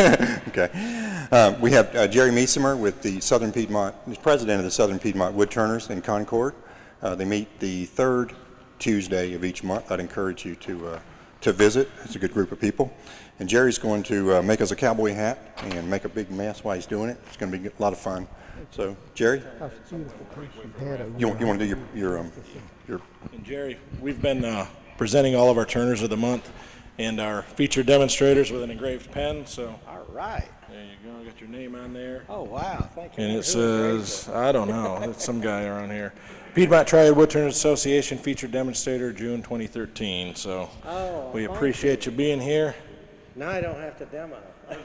Okay. We have Jerry Measimer with the Southern Piedmont, he's president of the Southern Piedmont Woodturners in Concord. They meet the third Tuesday of each month. I'd encourage you to visit. It's a good group of people. And Jerry's going to make us a cowboy hat and make a big mess while he's doing it. It's going to be a lot of fun. So, Jerry, you want to do your And Jerry, we've been presenting all of our turners of the month and our featured demonstrators with an engraved pen. So, all right. There you go. Got your name on there. Oh, wow. Thank you. And it says, I don't know, it's some guy around here. Piedmont Triad Woodturners Association featured demonstrator, June 2013. So we appreciate you being here. Now I don't have to demo.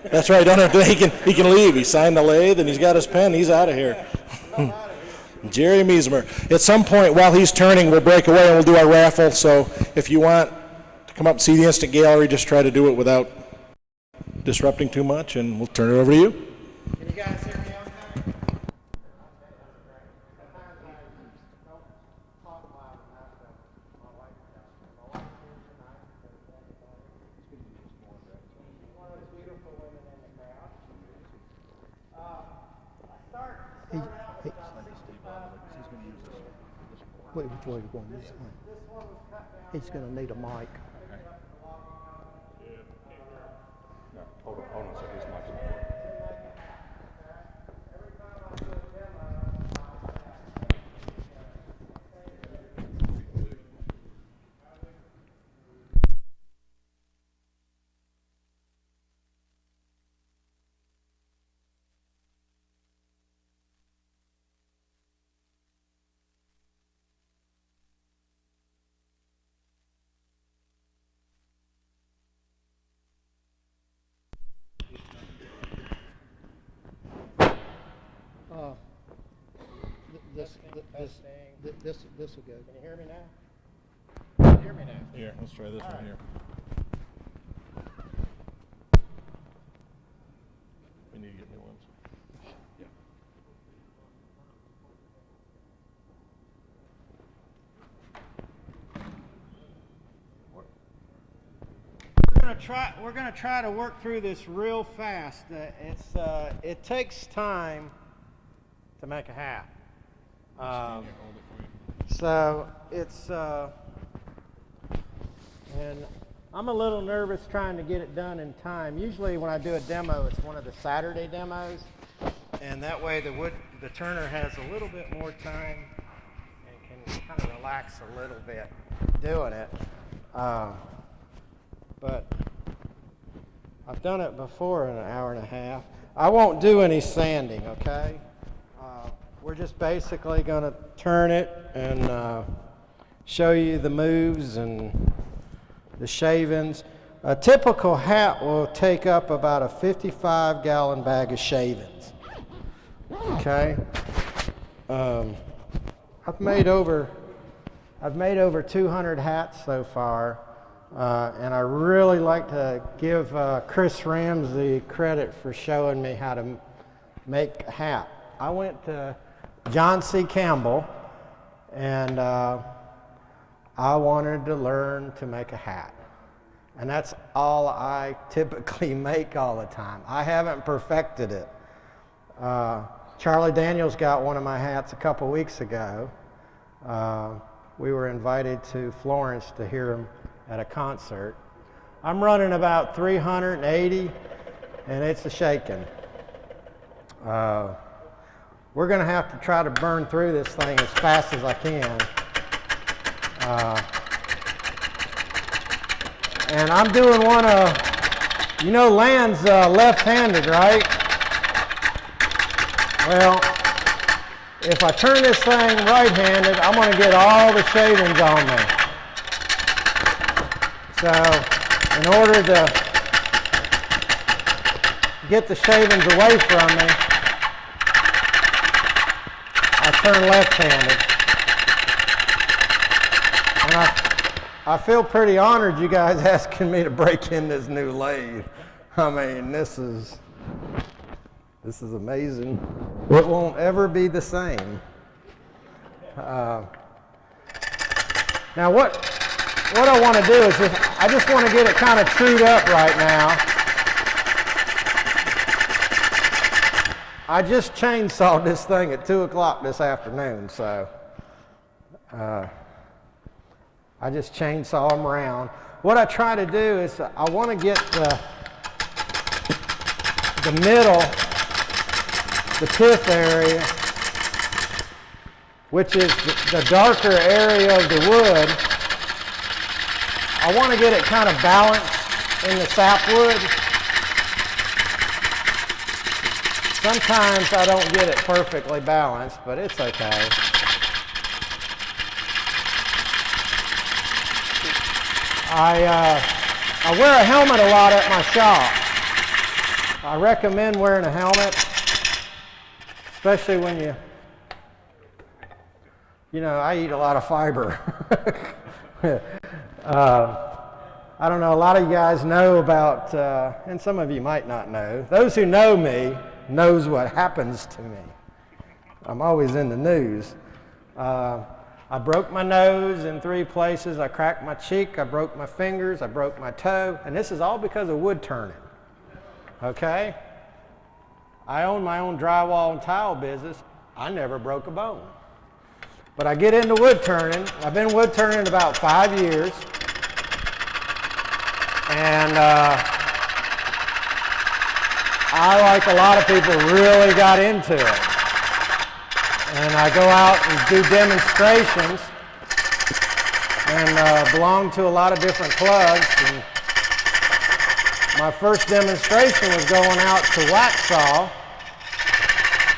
That's right. Don't have to. He can leave. He signed the lathe and he's got his pen. He's out of here. Jerry Measimer. At some point while he's turning, we'll break away and we'll do our raffle. So if you want to come up and see the instant gallery, just try to do it without disrupting too much, and we'll turn it over to you. Can you guys hear me okay? Wait, which way are you going? This way. He's going to need a mic. No, hold on a second. His mic is This will go. Can you hear me now? Can you hear me now? Here, let's try this one here. We need to get new ones. Yeah. We're gonna try to work through this real fast. It takes time to make a hat. So it's and I'm a little nervous trying to get it done in time. Usually when I do a demo, it's one of the Saturday demos, and that way the turner has a little bit more time and can kind of relax a little bit doing it. But I've done it before in an hour and a half. I won't do any sanding, okay? We're just basically going to turn it and show you the moves and the shavings. A typical hat will take up about a 55-gallon bag of shavings. Okay. I've made over 200 hats so far, and I really like to give Chris Ramsey credit for showing me how to make a hat. I went to John C. Campbell, and I wanted to learn to make a hat. And that's all I typically make all the time. I haven't perfected it. Charlie Daniels got one of my hats a couple weeks ago. We were invited to Florence to hear him at a concert. I'm running about 380, and it's a shaking. We're going to have to try to burn through this thing as fast as I can. And I'm doing one of, you know, Land's left-handed, right? Well, if I turn this thing right-handed, I'm going to get all the shavings on me. So, in order to get the shavings away from me, I turn left-handed. And I feel pretty honored you guys asking me to break in this new lathe. I mean, this is amazing. It won't ever be the same. Now what I want to do is I just want to get it kind of trued up right now. I just chainsawed this thing at 2 o'clock this afternoon, so I just chainsaw them around. What I try to do is I want to get the middle, the pith area, which is the darker area of the wood. I want to get it kind of balanced in the sapwood. Sometimes I don't get it perfectly balanced, but it's okay. I wear a helmet a lot at my shop. I recommend wearing a helmet, especially when you know, I eat a lot of fiber. I don't know, a lot of you guys know about, and some of you might not know. Those who know me knows what happens to me. I'm always in the news. I broke my nose in 3 places. I cracked my cheek. I broke my fingers. I broke my toe. And this is all because of wood turning. Okay? I own my own drywall and tile business. I never broke a bone. But I get into wood turning. I've been wood turning about 5 years. And I, like a lot of people, really got into it. And I go out and do demonstrations and belong to a lot of different clubs. And my first demonstration was going out to Waxhaw,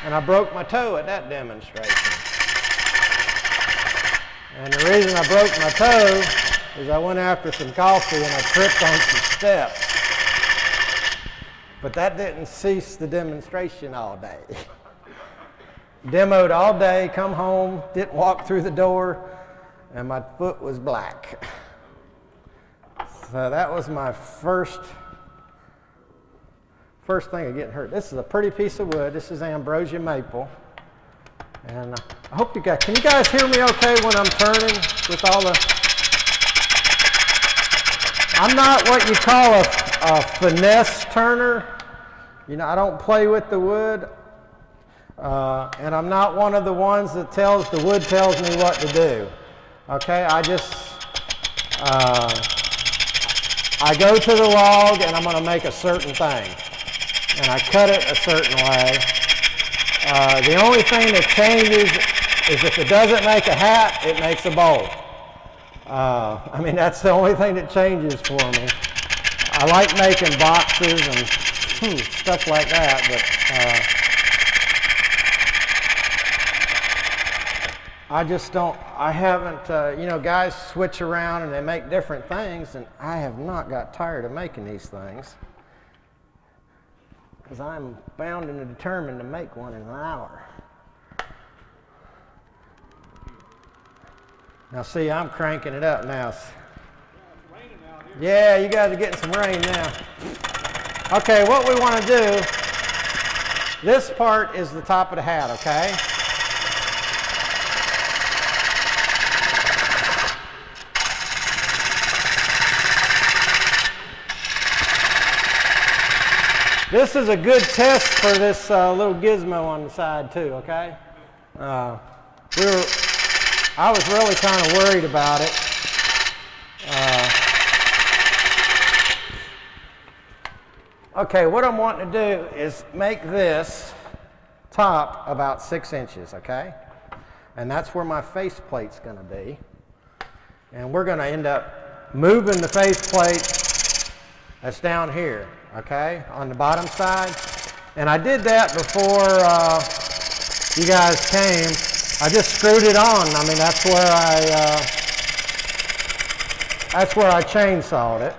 and I broke my toe at that demonstration. And the reason I broke my toe is I went after some coffee and I tripped on some steps. But that didn't cease the demonstration all day. Demoed all day, come home, didn't walk through the door, and my foot was black. So that was my first thing of getting hurt. This is a pretty piece of wood. This is ambrosia maple. And I hope you guys, can you guys hear me okay when I'm turning with all the, I'm not what you call a finesse turner. You know, I don't play with the wood. And I'm not one of the ones that the wood tells me what to do. Okay, I go to the log and I'm going to make a certain thing. And I cut it a certain way. The only thing that changes is if it doesn't make a hat, it makes a bowl. I mean, that's the only thing that changes for me. I like making boxes and stuff like that, but I just don't, I haven't, you know, guys switch around and they make different things, and I have not got tired of making these things because I'm bound and determined to make one in an hour. Now see, I'm cranking it up now. Yeah, you guys are getting some rain now. Okay, what we want to do, this part is the top of the hat, okay? This is a good test for this little gizmo on the side too, okay? I was really kind of worried about it. Okay, what I'm wanting to do is make this top about 6 inches, okay? And that's where my faceplate's going to be. And we're going to end up moving the faceplate that's down here, okay, on the bottom side. And I did that before you guys came. I just screwed it on. I mean, that's where I chainsawed it.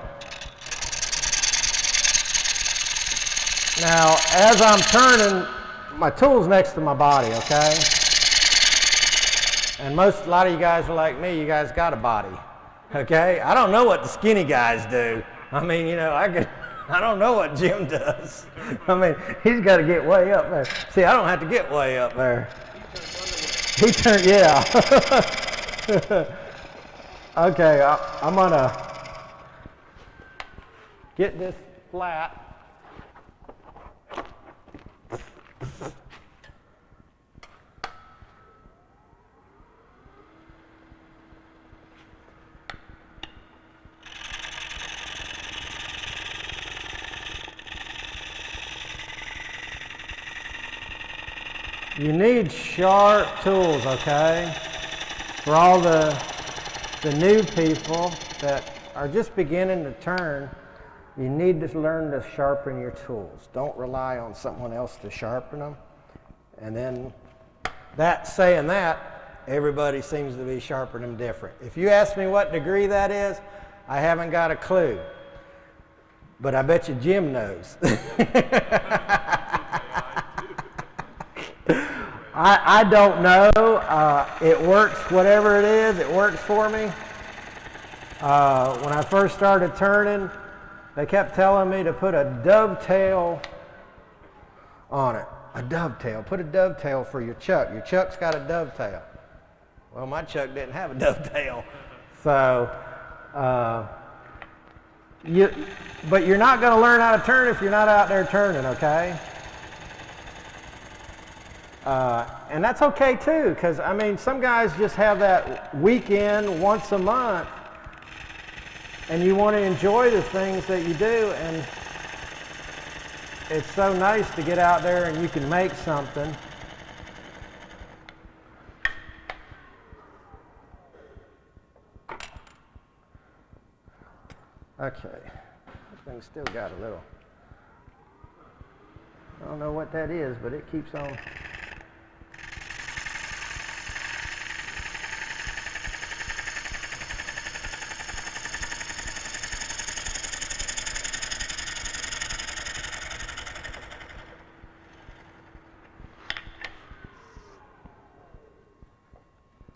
Now, as I'm turning, my tool's next to my body, okay? And a lot of you guys are like me, you guys got a body, okay? I don't know what the skinny guys do. I mean, you know, I don't know what Jim does. I mean, he's got to get way up there. See, I don't have to get way up there. He turned, yeah. Okay, I'm gonna get this flat. You need sharp tools, okay? For all the new people that are just beginning to turn, you need to learn to sharpen your tools. Don't rely on someone else to sharpen them. And then saying that, everybody seems to be sharpening them different. If you ask me what degree that is, I haven't got a clue. But I bet you Jim knows. I don't know. It works, whatever it is, it works for me. When I first started turning, they kept telling me to put a dovetail on it. A dovetail. Put a dovetail for your chuck. Your chuck's got a dovetail. Well, my chuck didn't have a dovetail. So, but you're not going to learn how to turn if you're not out there turning, okay? And that's okay too, because I mean, some guys just have that weekend once a month, and you want to enjoy the things that you do, and it's so nice to get out there and you can make something. Okay, that thing's still got a little, I don't know what that is, but it keeps on.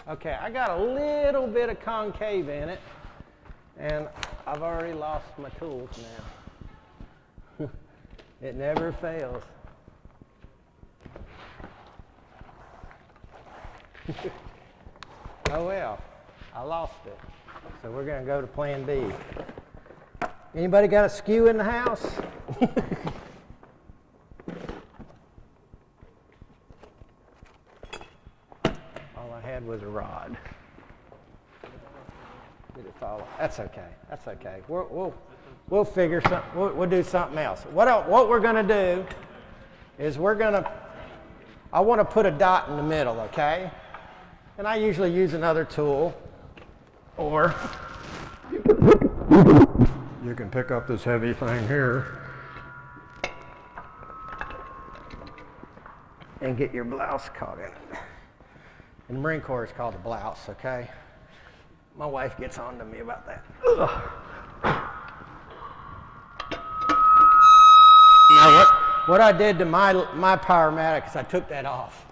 Okay, I got a little bit of concave in it, and I've already lost my tools now. It never fails. Oh well, I lost it. So we're going to go to plan B. Anybody got a skew in the house? Was a rod. Did it fall? That's okay. That's okay. We'll figure something. We'll do something else. What we're going to do is I want to put a dot in the middle, okay? And I usually use another tool, or you can pick up this heavy thing here and get your blouse caught in it. In the Marine Corps, it's called a blouse, okay? My wife gets on to me about that. Ugh. Now, what I did to my Powermatic is I took that off.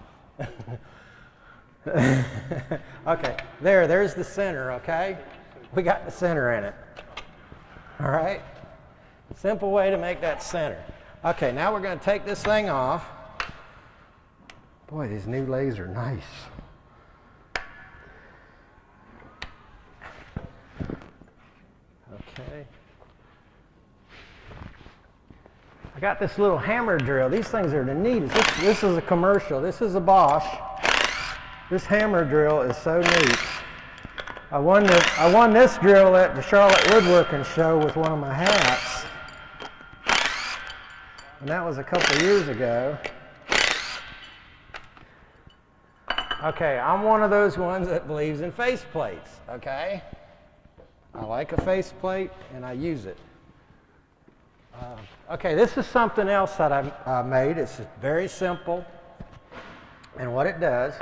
Okay, there's the center, okay? We got the center in it. All right? Simple way to make that center. Okay, now we're going to take this thing off. Boy, these new lathes are nice. Okay. I got this little hammer drill. These things are the neatest. This is a commercial. This is a Bosch. This hammer drill is so neat. I won this drill at the Charlotte Woodworking Show with one of my hats. And that was a couple of years ago. Okay, I'm one of those ones that believes in faceplates, okay? I like a faceplate, and I use it. Okay, this is something else that I made. It's very simple. And what it does,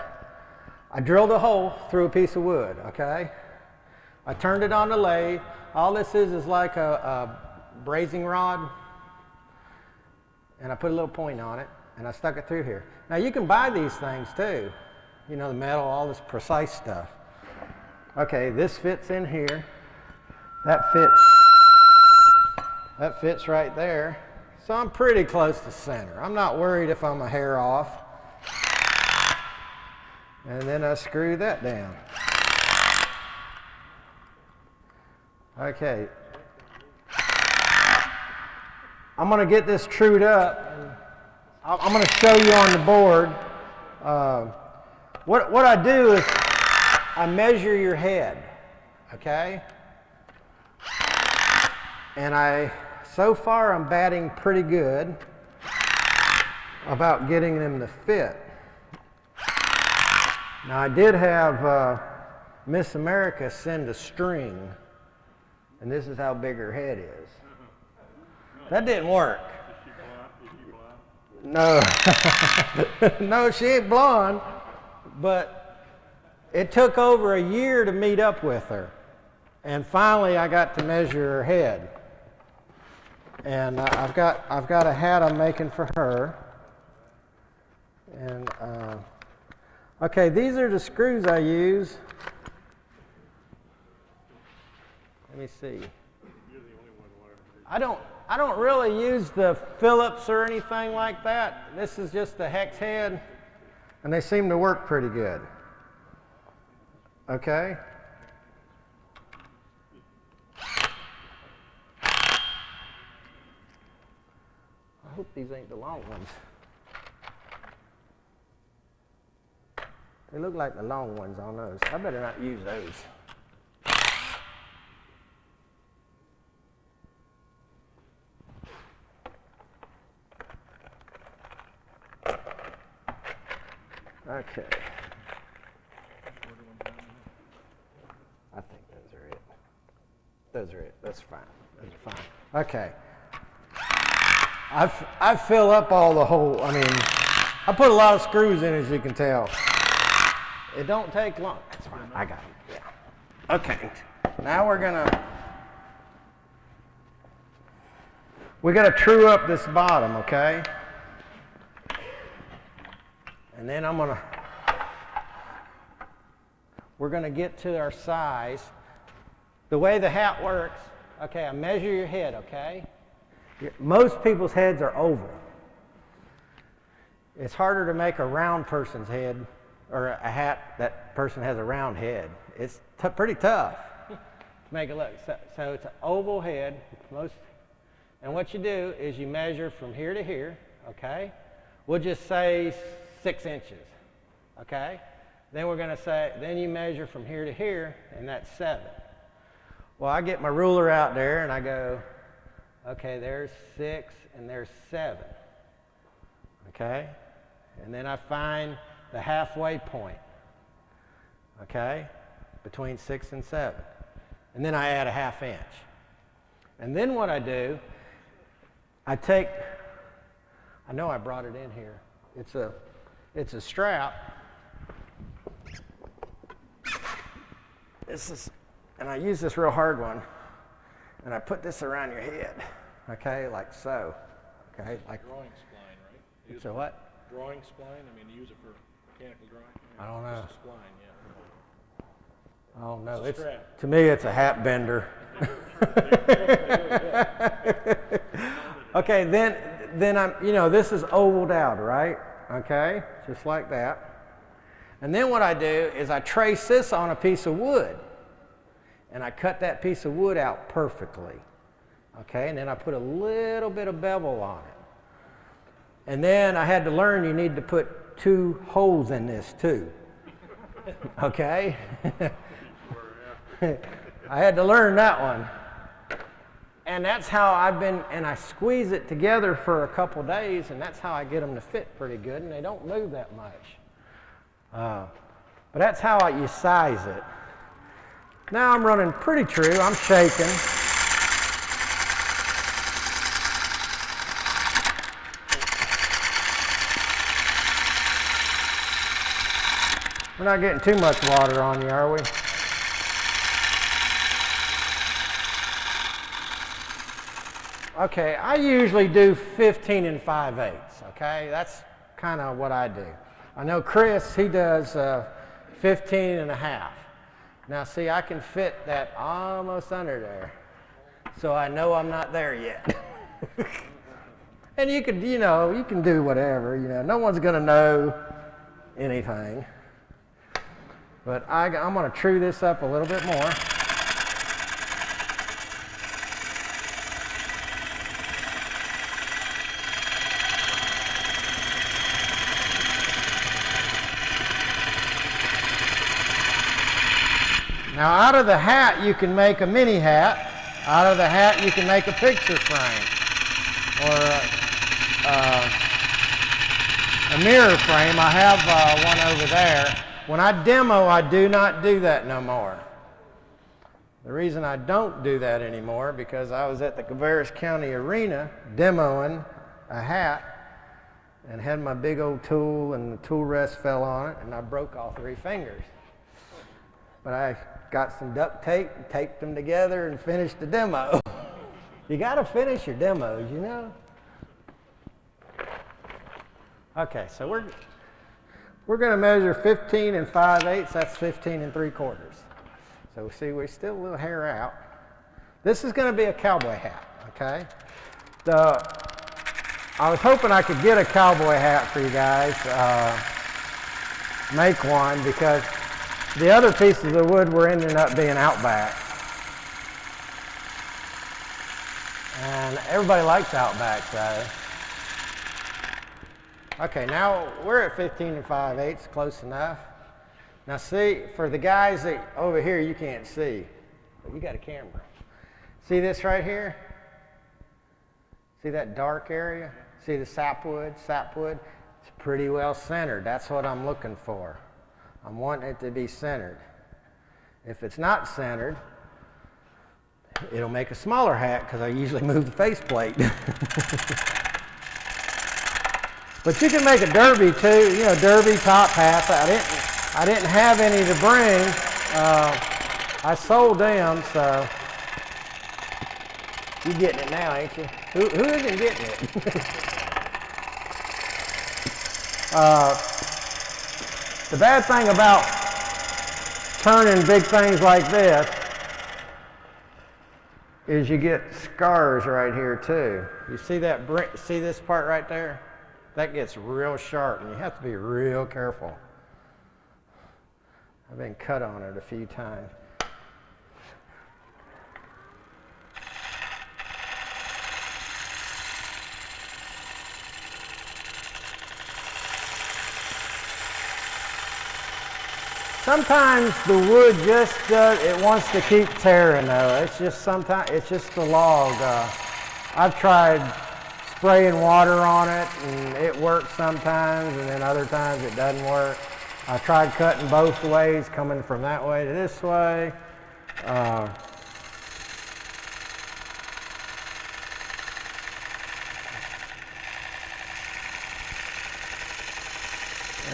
I drilled a hole through a piece of wood, okay? I turned it on the lathe. All this is like a brazing rod. And I put a little point on it, and I stuck it through here. Now, you can buy these things, too. You know, the metal, all this precise stuff. Okay, this fits in here. That fits right there. So I'm pretty close to center. I'm not worried if I'm a hair off. And then I screw that down. Okay. I'm going to get this trued up. I'm going to show you on the board. What I do is I measure your head, okay? And so far I'm batting pretty good about getting them to fit. Now I did have Miss America send a string, and this is how big her head is. That didn't work. No, no, she ain't blonde, but it took over a year to meet up with her. And finally I got to measure her head. And I've got a hat I'm making for her. And okay, these are the screws I use. Let me see. I don't really use the Phillips or anything like that. This is just the hex head, and they seem to work pretty good. Okay? I hope these ain't the long ones. They look like the long ones on those. I better not use those. Okay. I think those are it. Those are it. That's fine. Those are fine. Okay. I fill up all the hole. I mean, I put a lot of screws in, as you can tell. It don't take long. That's fine. I got it. Yeah. Okay. Now we're gonna true up this bottom, okay? And then we're gonna get to our size. The way the hat works, okay, I measure your head, okay? Most people's heads are oval. It's harder to make a round person's head, or a hat that person has a round head. It's pretty tough to make it look. So it's an oval head, and what you do is you measure from here to here, okay? We'll just say 6 inches, okay? Then we're gonna say, then you measure from here to here, and that's 7. Well, I get my ruler out there and I go, okay, there's 6 and there's 7, okay? And then I find the halfway point, okay, between 6 and 7. And then I add a 1/2 inch. And then what I do, I know I brought it in here. It's a strap. And I use this real hard one, and I put this around your head, okay, like so, okay, like. Drawing spline, right? It's a what? Drawing spline. I mean, you use it for mechanical drawing. I don't know. Just a spline, yeah. I don't know. It's a strap. To me, it's a hat bender. Okay, then this is ovaled out, right? Okay, just like that. And then what I do is I trace this on a piece of wood, and I cut that piece of wood out perfectly. Okay, and then I put a little bit of bevel on it. And then I had to learn you need to put 2 holes in this too. Okay? I had to learn that one. And that's how and I squeeze it together for a couple days, and that's how I get them to fit pretty good, and they don't move that much. But that's how you size it. Now I'm running pretty true. I'm shaking. We're not getting too much water on you, are we? Okay, I usually do 15 5/8, okay? That's kind of what I do. I know Chris, he does 15 1/2. Now see, I can fit that almost under there. So I know I'm not there yet. And you can do whatever, no one's gonna know anything. But I'm gonna true this up a little bit more. Now out of the hat you can make a mini hat. Out of the hat you can make a picture frame or a mirror frame. I have one over there. When I demo, I do not do that no more. The reason I don't do that anymore because I was at the Cabarrus County Arena demoing a hat and had my big old tool and the tool rest fell on it and I broke all 3 fingers. But I got some duct tape, taped them together and finished the demo. You got to finish your demos, you know? Okay, so we're going to measure 15 5/8. That's 15 3/4. So see, we're still a little hair out. This is going to be a cowboy hat, okay? I was hoping I could get a cowboy hat for you guys, make one, because the other pieces of wood were ending up being Outback. And everybody likes Outback, though. Okay, now we're at 15 5/8, close enough. Now see, for the guys that over here you can't see, but you got a camera. See this right here? See that dark area? See the sapwood? Sapwood? It's pretty well centered. That's what I'm looking for. I'm wanting it to be centered. If it's not centered, it'll make a smaller hat because I usually move the faceplate. But you can make a derby too, you know, derby top hats. I didn't have any to bring. I sold them, so you're getting it now, ain't you? Who isn't getting it? The bad thing about turning big things like this is you get scars right here too. You see that? See this part right there? That gets real sharp, and you have to be real careful. I've been cut on it a few times. Sometimes the wood just it wants to keep tearing though. It's just sometimes it's just the log. I've tried spraying water on it and it works sometimes, and then other times it doesn't work. I tried cutting both ways, coming from that way to this way. And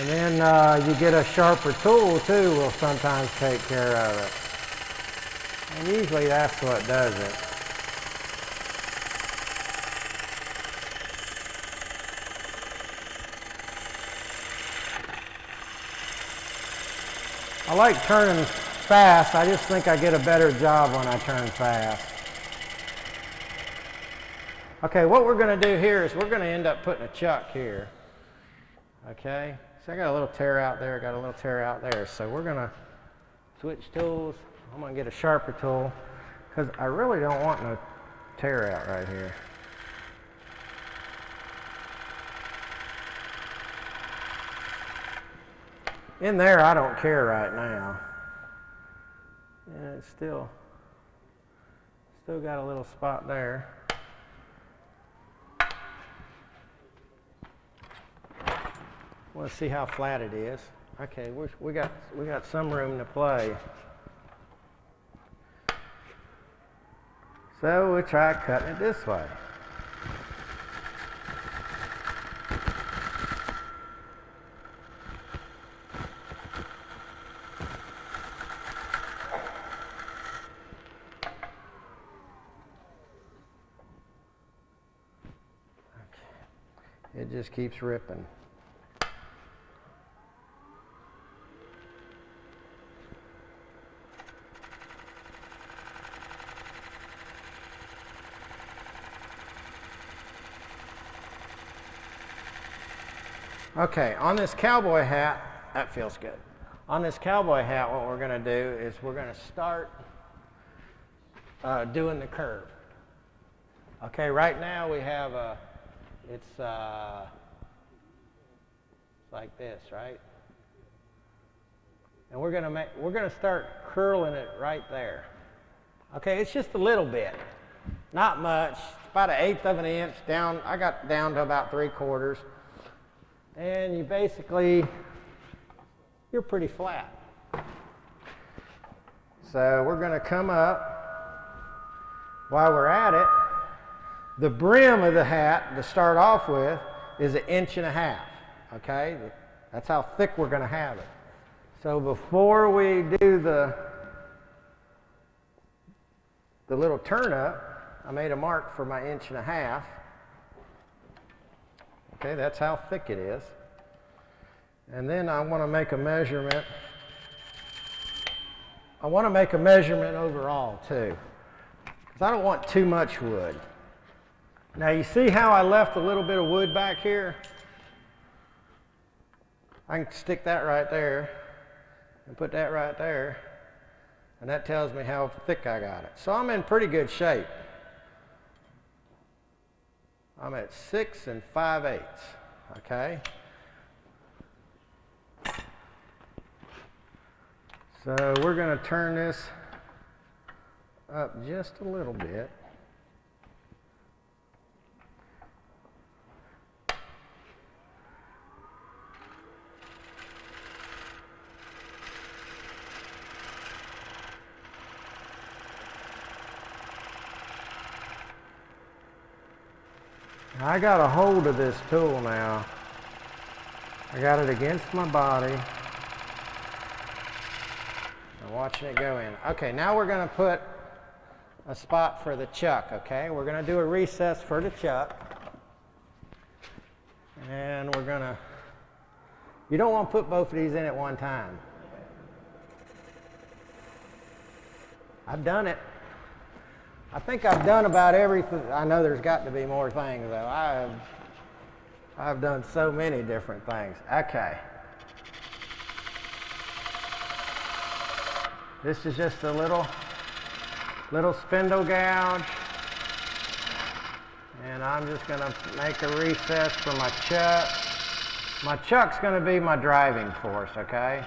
then you get a sharper tool too will sometimes take care of it. And usually that's what does it. I like turning fast. I just think I get a better job when I turn fast. Okay, what we're going to do here is we're going to end up putting a chuck here. Okay, so I got a little tear out there, I got a little tear out there. So we're going to switch tools. I'm going to get a sharper tool because I really don't want no tear out right here. In there, I don't care right now. Yeah, it's still got a little spot there. Want to see how flat it is. Okay, we got some room to play. So we'll try cutting it this way. It just keeps ripping. Okay, on this cowboy hat, that feels good. On this cowboy hat, what we're going to do is we're going to start doing the curve. Okay, right now we have it's like this, right? And we're going to start curling it right there. Okay, it's just a little bit, not much. It's about 1/8 of an inch down. I got down to about 3/4. And you basically, you're pretty flat. So we're going to come up. While we're at it, the brim of the hat to start off with is 1.5 inches. Okay, that's how thick we're going to have it. So before we do the little turn up, I made a mark for my 1.5 inches. Okay, that's how thick it is. And then I want to make a measurement. I want to make a measurement overall too, because I don't want too much wood. Now you see how I left a little bit of wood back here? I can stick that right there and put that right there, and that tells me how thick I got it. So I'm in pretty good shape. I'm at 6 5/8, okay? So we're going to turn this up just a little bit. I got a hold of this tool now. I got it against my body. I'm watching it go in. Okay, now we're going to put a spot for the chuck, okay? We're going to do a recess for the chuck. And we're going to, you don't want to put both of these in at one time. I've done it. I think I've done about everything. I know there's got to be more things though. I've done so many different things. Okay. This is just a little spindle gouge. And I'm just going to make a recess for my chuck. My chuck's going to be my driving force, okay?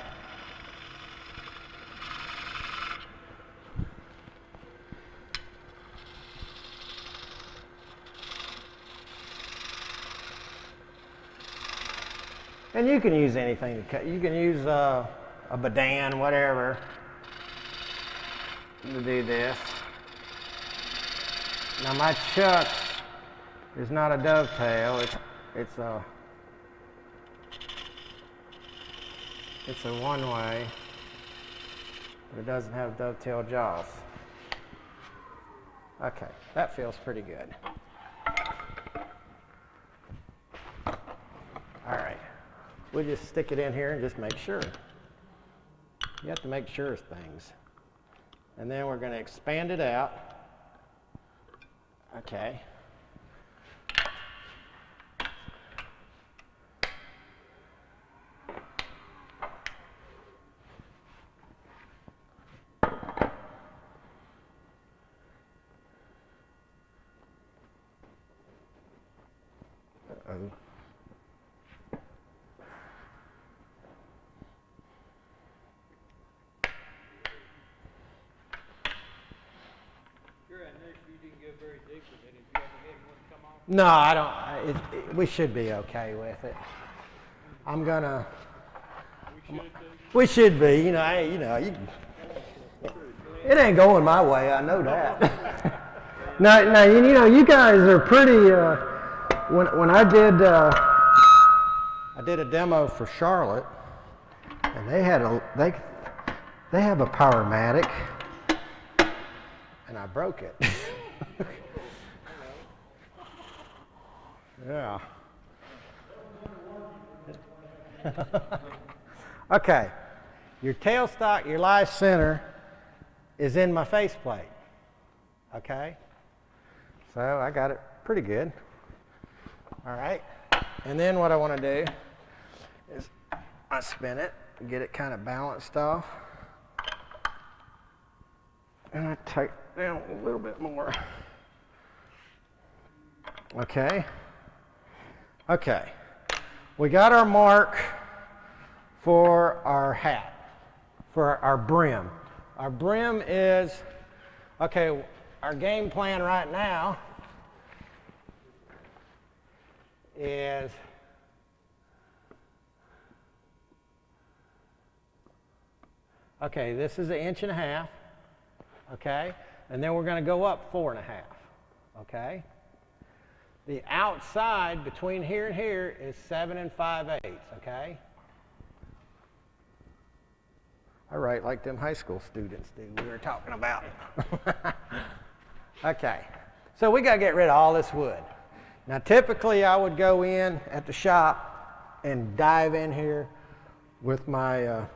And you can use anything to cut. You can use a badan, whatever, to do this. Now my chuck is not a dovetail. It's a one-way, but it doesn't have dovetail jaws. Okay, that feels pretty good. All right. We'll just stick it in here and just make sure. You have to make sure of things. And then we're going to expand it out. Okay. Uh-oh. No, I don't. We should be okay with it. I'm gonna. We should be. You know. It ain't going my way. I know that. now, you know, you guys are pretty. When I did a demo for Charlotte, and they have a Powermatic, and I broke it. Yeah. Okay. Your tailstock, your live center is in my faceplate. Okay? So I got it pretty good. All right. And then what I want to do is I spin it, get it kind of balanced off. And I tighten down a little bit more. Okay. Okay, we got our mark for our hat, for our brim. Our brim is, okay, our game plan right now is okay, this is 1.5 inches, okay? And then we're going to go up 4.5, okay? The outside between here and here is 7 5/8, okay? I write like them high school students do we were talking about. Okay, so we got to get rid of all this wood. Now typically I would go in at the shop and dive in here with my a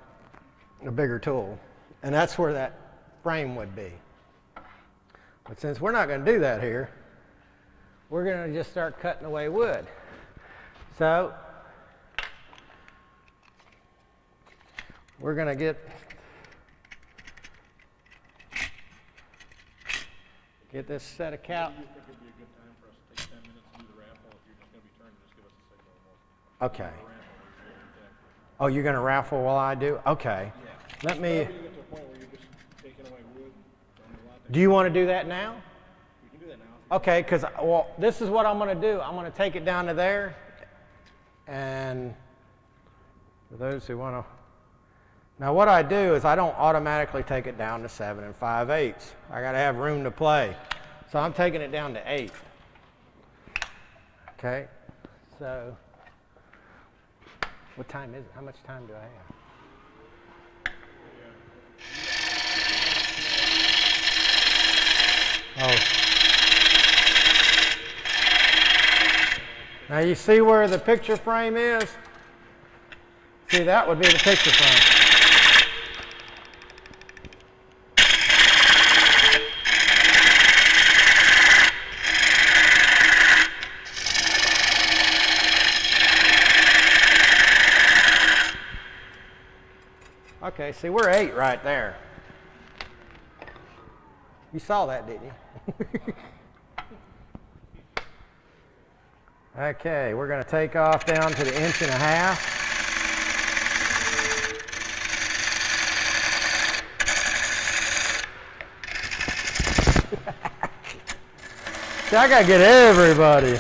bigger tool, and that's where that frame would be. But since we're not going to do that here, we're going to just start cutting away wood. So we're going to get this set of cow. Do you think it'd be a good time for us to take 10 minutes and do the raffle? If you're just going to be turning, just give us a signal. Okay. Oh, you're going to raffle while I do? Okay. Yeah. Let me. You get to a point where you're just taking away wood from the lot. Do you want to do that now? We can do that now. Okay, because well, this is what I'm going to do. I'm going to take it down to there, and for those who want to. Now what I do is I don't automatically take it down to 7 5/8. I got to have room to play. So I'm taking it down to 8. Okay, so what time is it? How much time do I have? Oh. Now you see where the picture frame is? See, that would be the picture frame. Okay, see, we're 8 right there. You saw that, didn't you? Okay, we're going to take off down to the 1.5 inches. See, I got to get everybody.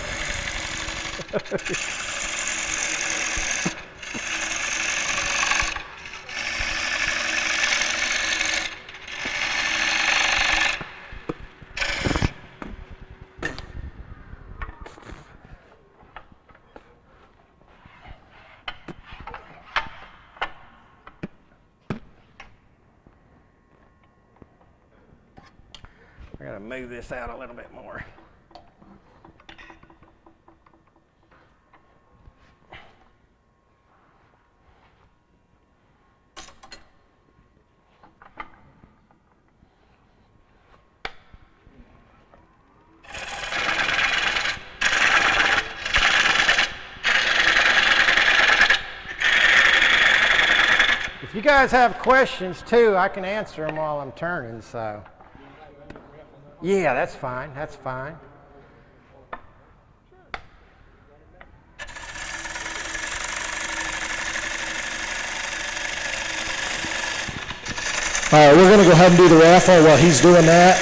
I gotta move this out a little bit more. If you guys have questions too, I can answer them while I'm turning, so. Yeah, that's fine, that's fine. All right, we're going to go ahead and do the raffle while he's doing that.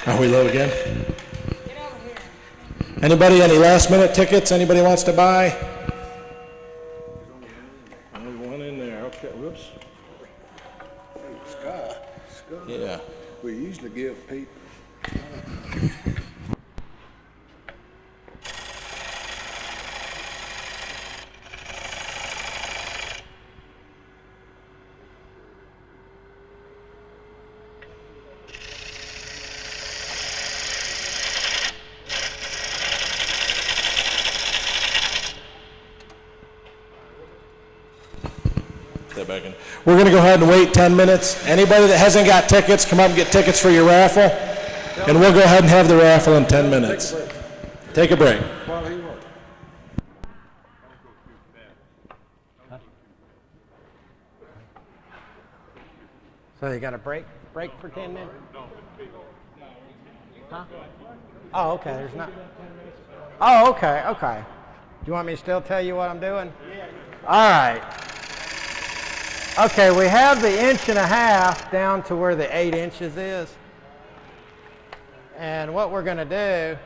Are we low again? Get over here. Anybody, any last minute tickets anybody wants to buy? Only one in there, okay, whoops. Scott, Yeah. we usually give people. Step back in. We're going to go ahead and wait 10 minutes. Anybody that hasn't got tickets, come up and get tickets for your raffle. And we'll go ahead and have the raffle in 10 minutes. Take a break. So you got a break for 10 minutes? Huh? Oh, okay, there's not. Oh, okay, okay. Do you want me to still tell you what I'm doing? All right. Okay, we have the 1.5 inches down to where the 8 inches is. And what we're going to do,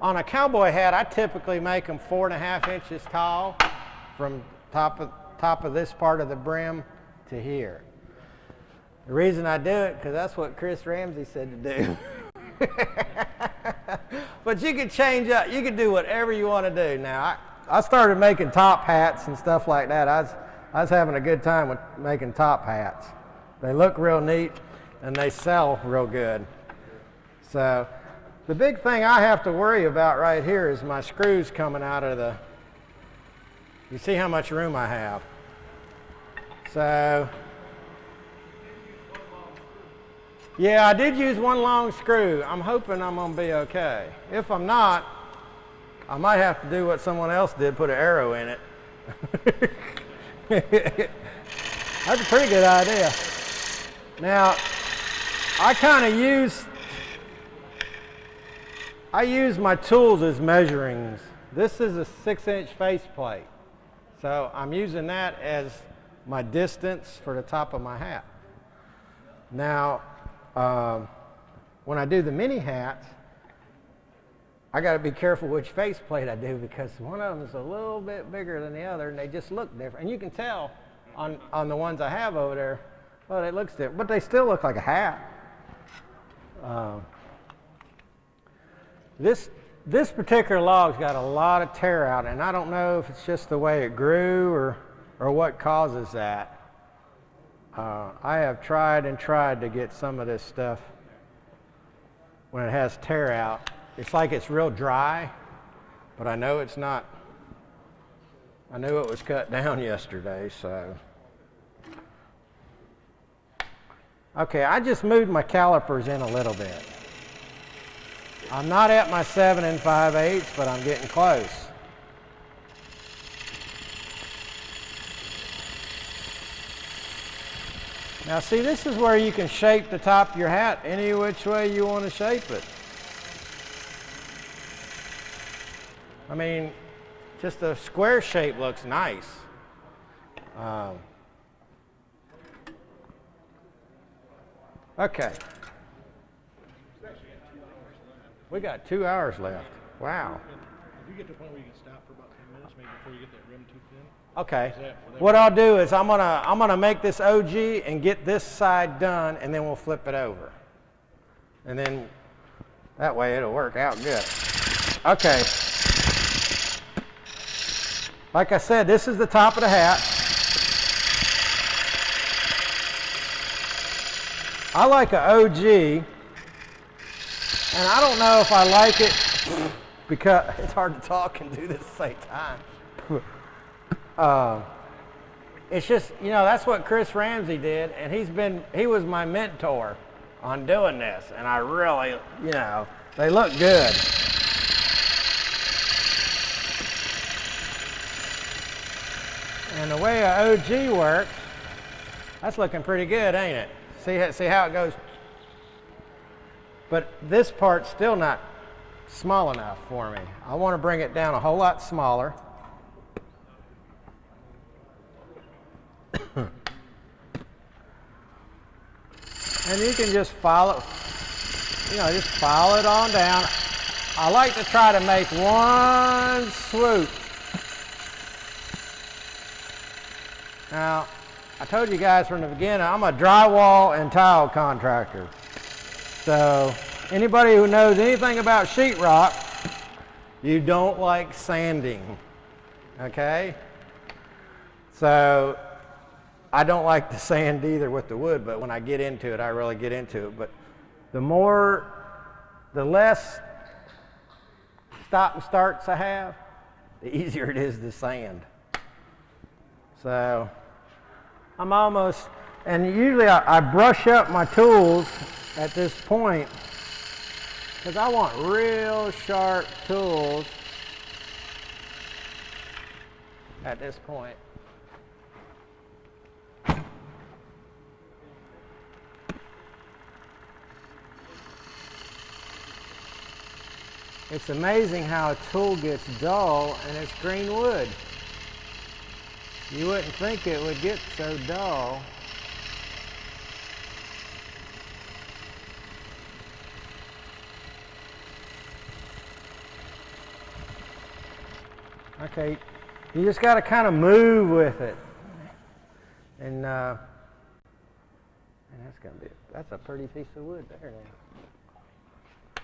on a cowboy hat, I typically make them 4.5 inches tall from top of this part of the brim to here. The reason I do it, because that's what Chris Ramsey said to do. But you can change up, you can do whatever you want to do. Now, I started making top hats and stuff like that. I was having a good time with making top hats. They look real neat and they sell real good. So the big thing I have to worry about right here is my screws coming out of the, you see how much room I have. So, yeah, I did use one long screw. I'm hoping I'm going to be okay. If I'm not, I might have to do what someone else did, put an arrow in it. That's a pretty good idea. Now, I use my tools as measurings. This is a 6-inch faceplate. So I'm using that as my distance for the top of my hat. Now, when I do the mini hats, I got to be careful which faceplate I do because one of them is a little bit bigger than the other and they just look different. And you can tell on the ones I have over there, oh, it looks different, but they still look like a hat. This particular log's got a lot of tear out, and I don't know if it's just the way it grew or what causes that. I have tried and tried to get some of this stuff when it has tear out. It's like it's real dry, but I know it's not. I knew it was cut down yesterday, so. Okay, I just moved my calipers in a little bit. I'm not at my 7 5/8, but I'm getting close. Now see, this is where you can shape the top of your hat any which way you want to shape it. I mean, just a square shape looks nice. Okay. We got 2 hours left. Wow. If you get to the point where you can stop for about 10 minutes, maybe before you get that rim too thin. Okay. What I'll do is I'm gonna make this OG and get this side done, and then we'll flip it over. And then that way it'll work out good. Okay. Like I said, this is the top of the hat. I like an OG. And I don't know if I like it because it's hard to talk and do this at the same time. It's just, you know, that's what Chris Ramsey did, and he was my mentor on doing this, and I really, you know, they look good. And the way an OG works, that's looking pretty good, ain't it? See how it goes? But this part's still not small enough for me. I want to bring it down a whole lot smaller. And you can just follow, you know, just follow it on down. I like to try to make one swoop. Now, I told you guys from the beginning, I'm a drywall and tile contractor. So anybody who knows anything about sheetrock, you don't like sanding, okay? So I don't like to sand either with the wood, but when I get into it, I really get into it. But the less stop and starts I have, the easier it is to sand. So I'm almost, and usually I brush up my tools at this point because I want real sharp tools at this point. It's amazing how a tool gets dull and it's green wood. You wouldn't think it would get so dull. Okay, you just got to kind of move with it. And that's a pretty piece of wood there now.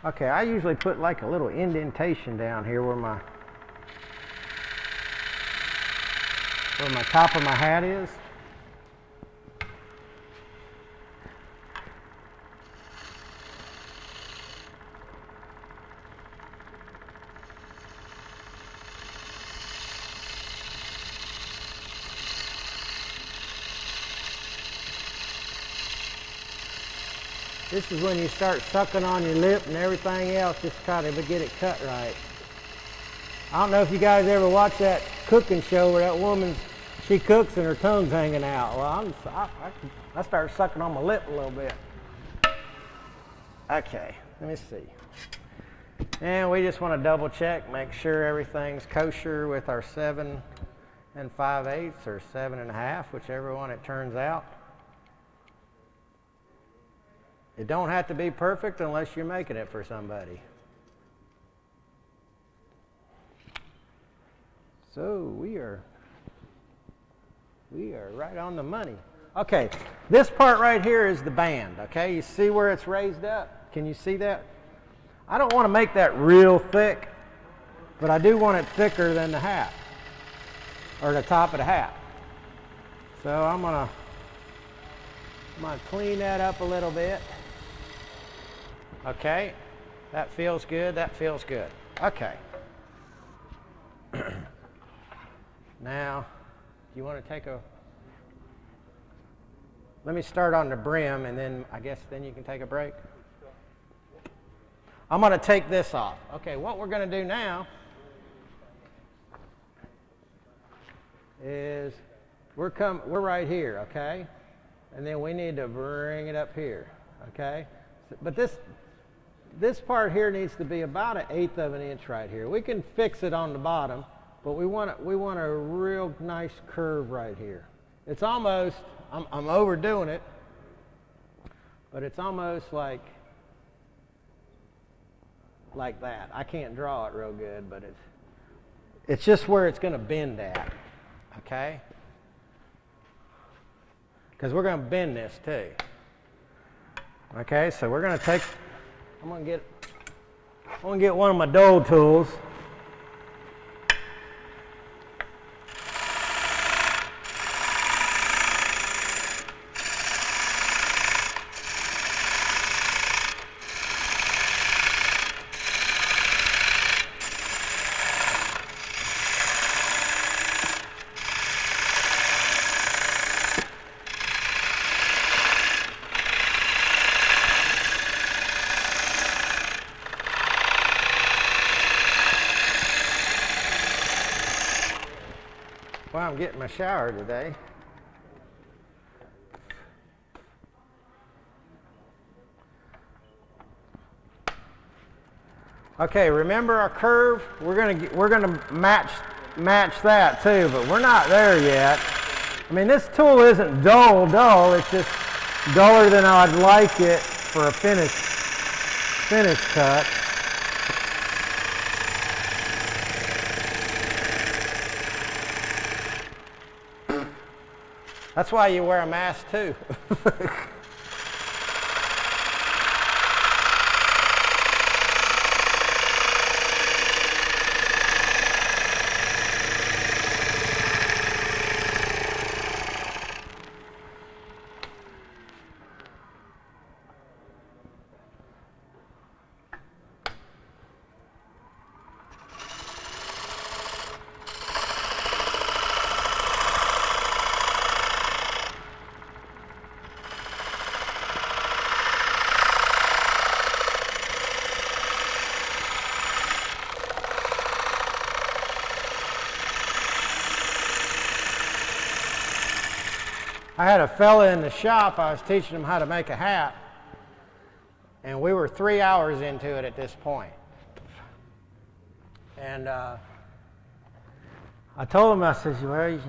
Okay, I usually put like a little indentation down here where my top of my hat is. This is when you start sucking on your lip and everything else, just try to get it cut right. I don't know if you guys ever watch that cooking show where that woman, she cooks and her tongue's hanging out. Well, I start sucking on my lip a little bit. Okay, let me see. And we just want to double check, make sure everything's kosher with our 7 5/8 or 7 1/2, whichever one it turns out. It don't have to be perfect unless you're making it for somebody. So we are right on the money. Okay, this part right here is the band, okay? You see where it's raised up? Can you see that? I don't want to make that real thick, but I do want it thicker than the hat, or the top of the hat. So I'm gonna clean that up a little bit. Okay, that feels good, that feels good. Okay. Now, you want to take let me start on the brim, and then I guess then you can take a break. I'm going to take this off. Okay, what we're going to do now is we're right here, okay? And then we need to bring it up here, okay? But this part here needs to be about 1/8 of an inch right here. We can fix it on the bottom, but we want a real nice curve right here. It's almost, I'm overdoing it, but it's almost like that. I can't draw it real good, but it's just where it's going to bend at, okay? Because we're going to bend this too. Okay, so we're going to take, I'm going to get one of my dull tools. Well, I'm getting my shower today. Okay, remember our curve? We're gonna match that too, but we're not there yet. I mean, this tool isn't dull. It's just duller than I'd like it for a finish cut. That's why you wear a mask too. I had a fella in the shop, I was teaching him how to make a hat, and we were 3 hours into it at this point. And I told him, I said, well,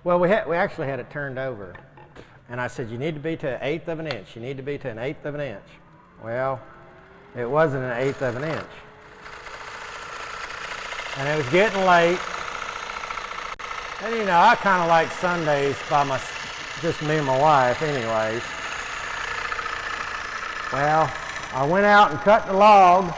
Well, we actually had it turned over. And I said, you need to be to 1/8 of an inch. You need to be to 1/8 of an inch. Well, it wasn't 1/8 of an inch. And it was getting late. And you know, I kind of like Sundays by just me and my wife anyways. Well, I went out and cut the log.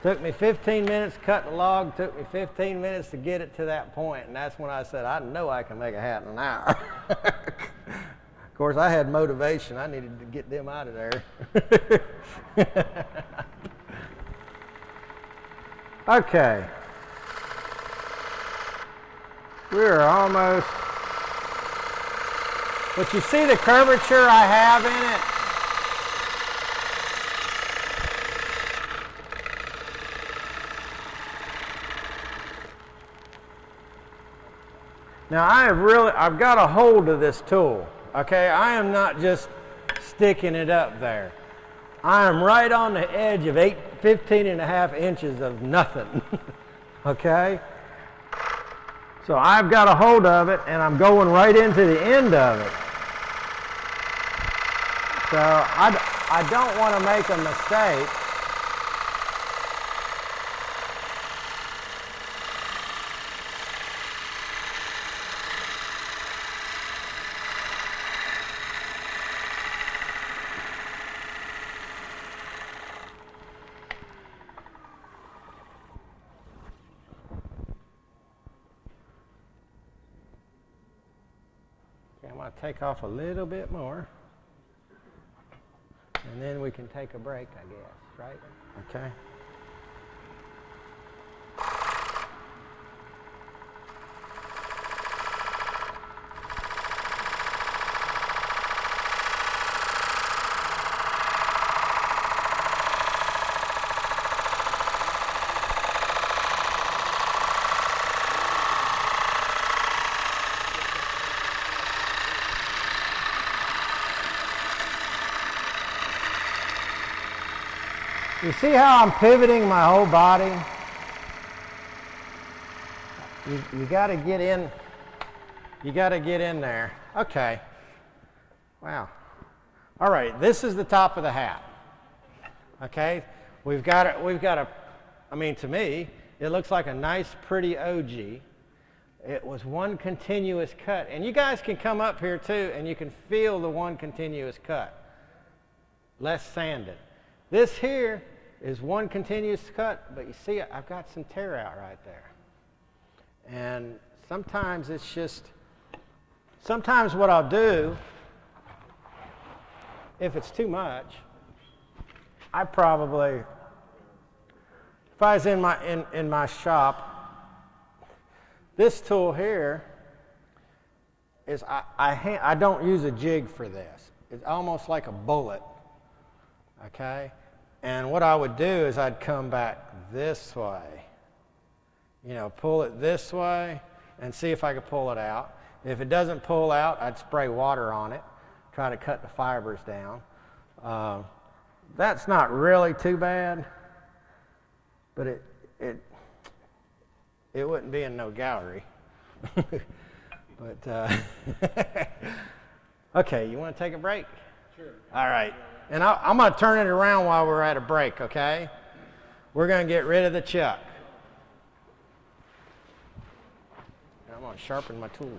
Took me 15 minutes to cut the log, took me 15 minutes to get it to that point, and that's when I said, I know I can make a hat in an hour. Of course, I had motivation. I needed to get them out of there. Okay. We're almost, but you see the curvature I have in it? Now I've got a hold of this tool, okay? I am not just sticking it up there. I am right on the edge of 15.5 inches of nothing, okay? So I've got a hold of it and I'm going right into the end of it. So I don't want to make a mistake. I'm going to take off a little bit more, and then we can take a break, I guess, right? Okay. You see how I'm pivoting my whole body? You got to get in. You got to get in there. Okay. Wow. All right. This is the top of the hat. Okay. We've got a. I mean, to me, it looks like a nice, pretty OG. It was one continuous cut, and you guys can come up here too, and you can feel the one continuous cut. Less sanded. This here is one continuous cut, but you see I've got some tear out right there. And sometimes it's just, sometimes what I'll do, if it's too much, I probably, if I was in my shop, this tool here is, I don't use a jig for this. It's almost like a bullet, okay? And what I would do is I'd come back this way, you know, pull it this way and see if I could pull it out. If it doesn't pull out, I'd spray water on it, try to cut the fibers down. That's not really too bad, but it wouldn't be in no gallery. But, okay, you want to take a break? Sure. All right. And I'm going to turn it around while we're at a break, okay? We're going to get rid of the chuck. I'm going to sharpen my tools.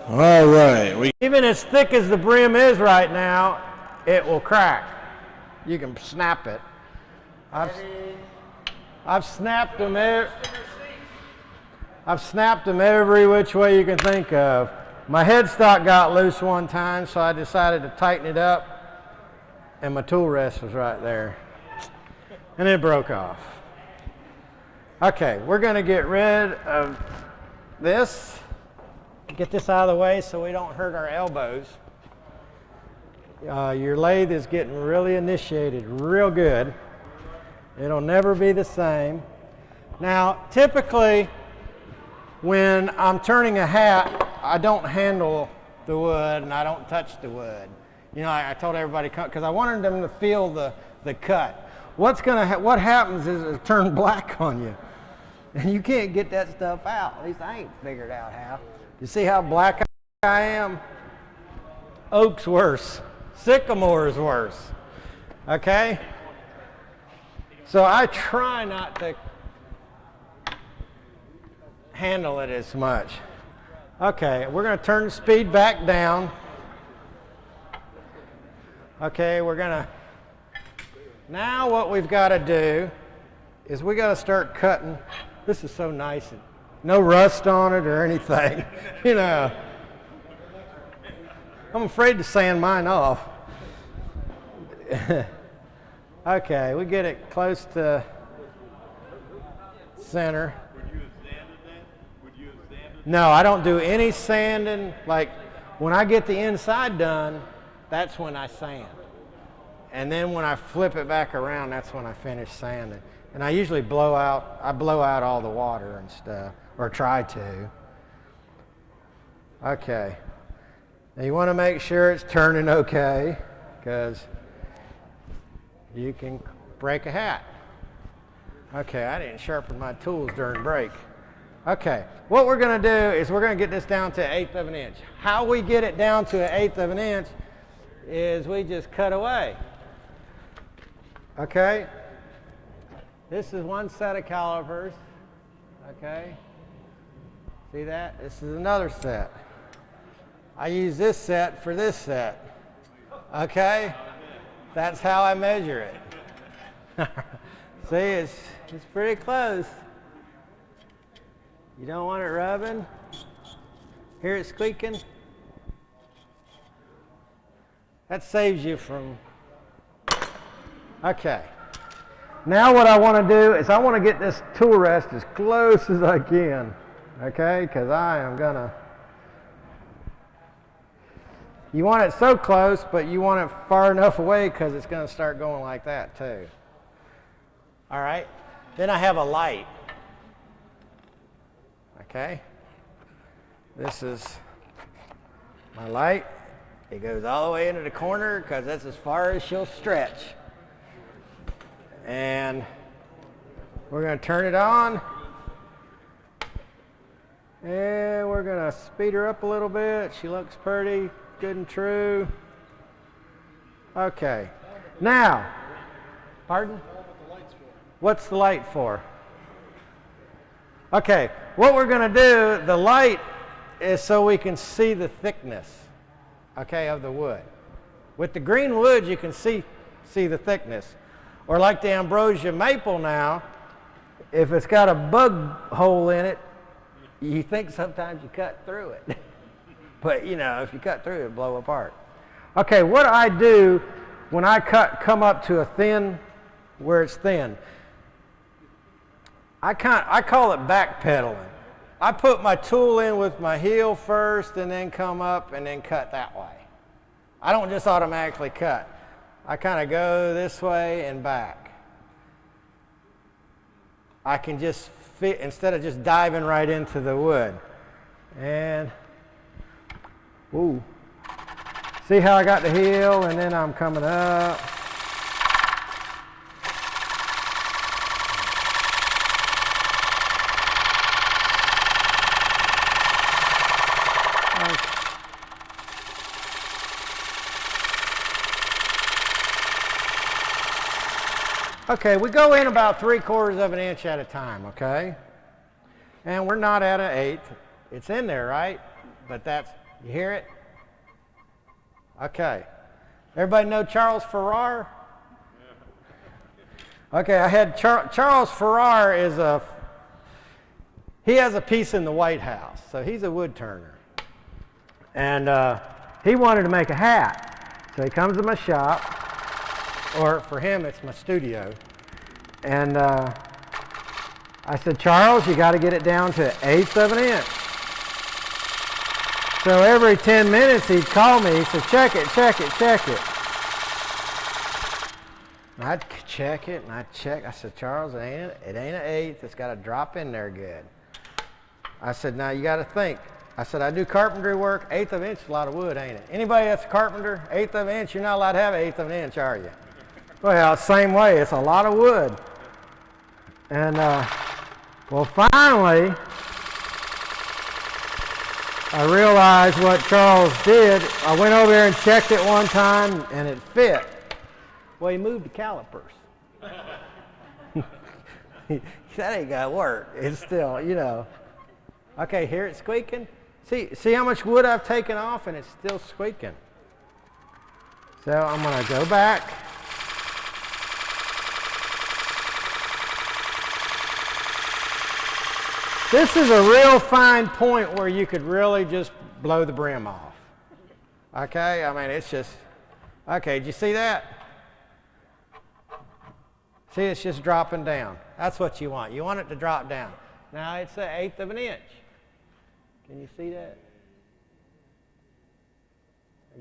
All right. Even as thick as the brim is right now, it will crack. You can snap it. I've snapped them every which way you can think of. My headstock got loose one time, so I decided to tighten it up, and my tool rest was right there. And it broke off. Okay, we're going to get rid of this. Get this out of the way so we don't hurt our elbows. Your lathe is getting really initiated real good. It'll never be the same. Now, typically, when I'm turning a hat, I don't handle the wood and I don't touch the wood. You know, I told everybody, because I wanted them to feel the cut. What happens is it'll turn black on you. And you can't get that stuff out. At least I ain't figured out how. You see how black I am? Oak's worse. Sycamore is worse. Okay? So I try not to handle it as much. Okay, we're going to turn the speed back down. Okay, now what we've got to do is we got to start cutting. This is so nice. No rust on it or anything. You know, I'm afraid to sand mine off. Okay, we get it close to center. Would you have sanded that? Would you have sanded? No, I don't do any sanding. Like when I get the inside done, that's when I sand. And then when I flip it back around, that's when I finish sanding. And I usually blow out all the water and stuff, or try to. Okay. Now you want to make sure it's turning okay, because you can break a hat. Okay, I didn't sharpen my tools during break. Okay, what we're going to do is we're going to get this down to 1/8 of an inch. How we get it down to 1/8 of an inch is we just cut away. Okay, this is one set of calipers. Okay, see that? This is another set. I use this set for this set. Okay, that's how I measure it. See, it's pretty close. You don't want it rubbing. Hear it squeaking? That saves you from... Okay. Now what I want to do is I want to get this tool rest as close as I can. Okay? Because I am going to... You want it so close, but you want it far enough away because it's going to start going like that too. All right? Then I have a light. Okay? This is my light. It goes all the way into the corner because that's as far as she'll stretch. And we're going to turn it on. And we're going to speed her up a little bit. She looks pretty good and true. Okay. Now, pardon? What's the light for? Okay, what we're going to do, the light is so we can see the thickness, okay, of the wood. With the green wood, you can see the thickness. Or like the ambrosia maple now, if it's got a bug hole in it, you think sometimes you cut through it. But, you know, if you cut through it, it'll blow apart. Okay, what I do when I come up to a thin, where it's thin, I call it backpedaling. I put my tool in with my heel first and then come up and then cut that way. I don't just automatically cut. I kind of go this way and back. I can just fit, instead of just diving right into the wood. And, ooh. See how I got the heel and then I'm coming up. Okay, we go in about 3/4 of an inch at a time, okay? And we're not at 1/8. It's in there, right? But that's, you hear it? Okay. Everybody know Charles Farrar? Okay, I had Charles Farrar he has a piece in the White House, so he's a wood turner. And he wanted to make a hat. So he comes to my shop. Or for him, it's my studio. And I said, Charles, you got to get it down to 1/8 of an inch. So every 10 minutes he'd call me. He said, check it, check it, check it. And I'd check it and I'd check. I said, Charles, it ain't 1/8. It's got to drop in there good. I said, now you got to think. I said, I do carpentry work, 1/8 of an inch is a lot of wood, ain't it? Anybody that's a carpenter, 1/8 of an inch, you're not allowed to have 1/8 of an inch, are you? Well, same way, it's a lot of wood. And, well, finally, I realized what Charles did. I went over there and checked it one time, and it fit. Well, he moved the calipers. That ain't gonna work. It's still, you know. Okay, hear it squeaking? See how much wood I've taken off, and it's still squeaking. So I'm gonna go back. This is a real fine point where you could really just blow the brim off. Okay, I mean, it's just, okay, did you see that? See, it's just dropping down. That's what you want. You want it to drop down. Now it's 1/8 of an inch. Can you see that?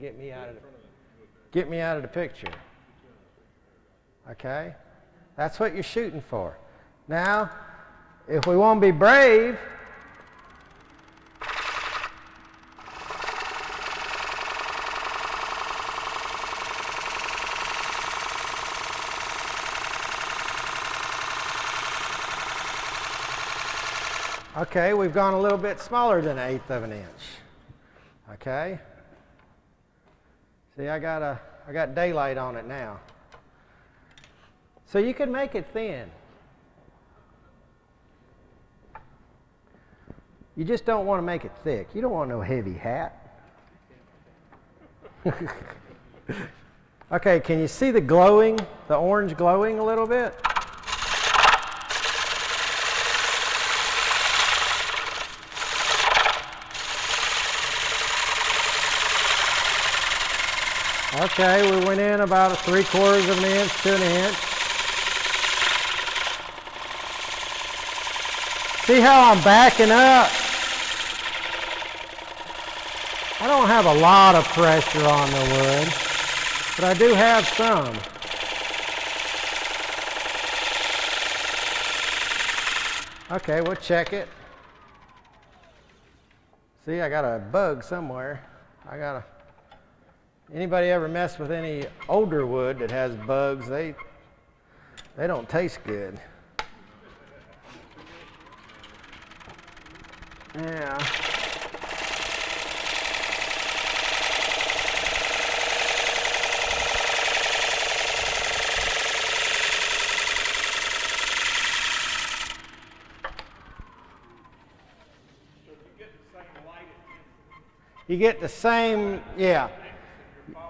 Get me out of the picture. Okay? That's what you're shooting for. Now, if we want to be brave, okay, we've gone a little bit smaller than 1/8 of an inch. Okay? See, I got daylight on it now. So you can make it thin. You just don't want to make it thick. You don't want no heavy hat. Okay, can you see the glowing, the orange glowing a little bit? Okay, we went in about 3/4 of an inch to an inch. See how I'm backing up? I don't have a lot of pressure on the wood, but I do have some. Okay, we'll check it. See, I got a bug somewhere. Anybody ever mess with any older wood that has bugs? They don't taste good. Yeah. You get the same, yeah.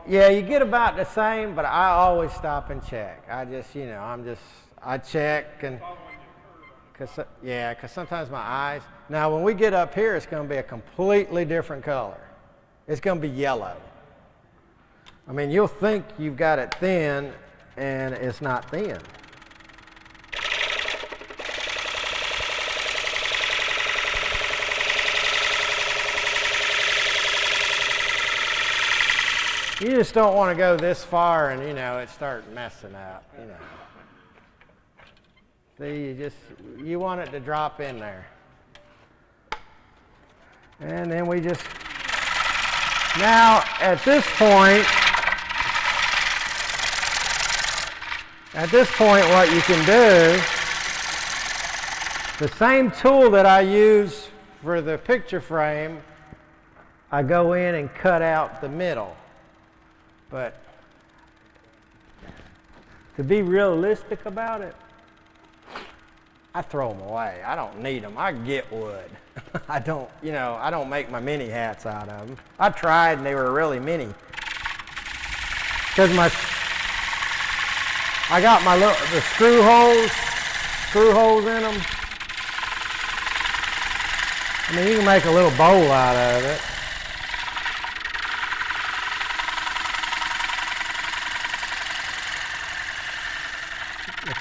Yeah, you get about the same, but I always stop and check. I just, you know, I check and, because sometimes my eyes. Now, when we get up here, it's going to be a completely different color. It's going to be yellow. I mean, you'll think you've got it thin, and it's not thin. You just don't want to go this far and, you know, it start messing up, you know. See, you want it to drop in there. And then we just, now at this point what you can do, the same tool that I use for the picture frame, I go in and cut out the middle. But to be realistic about it, I throw them away. I don't need them. I get wood. I don't make my mini hats out of them. I tried and they were really mini. Because I got the screw holes in them. I mean, you can make a little bowl out of it.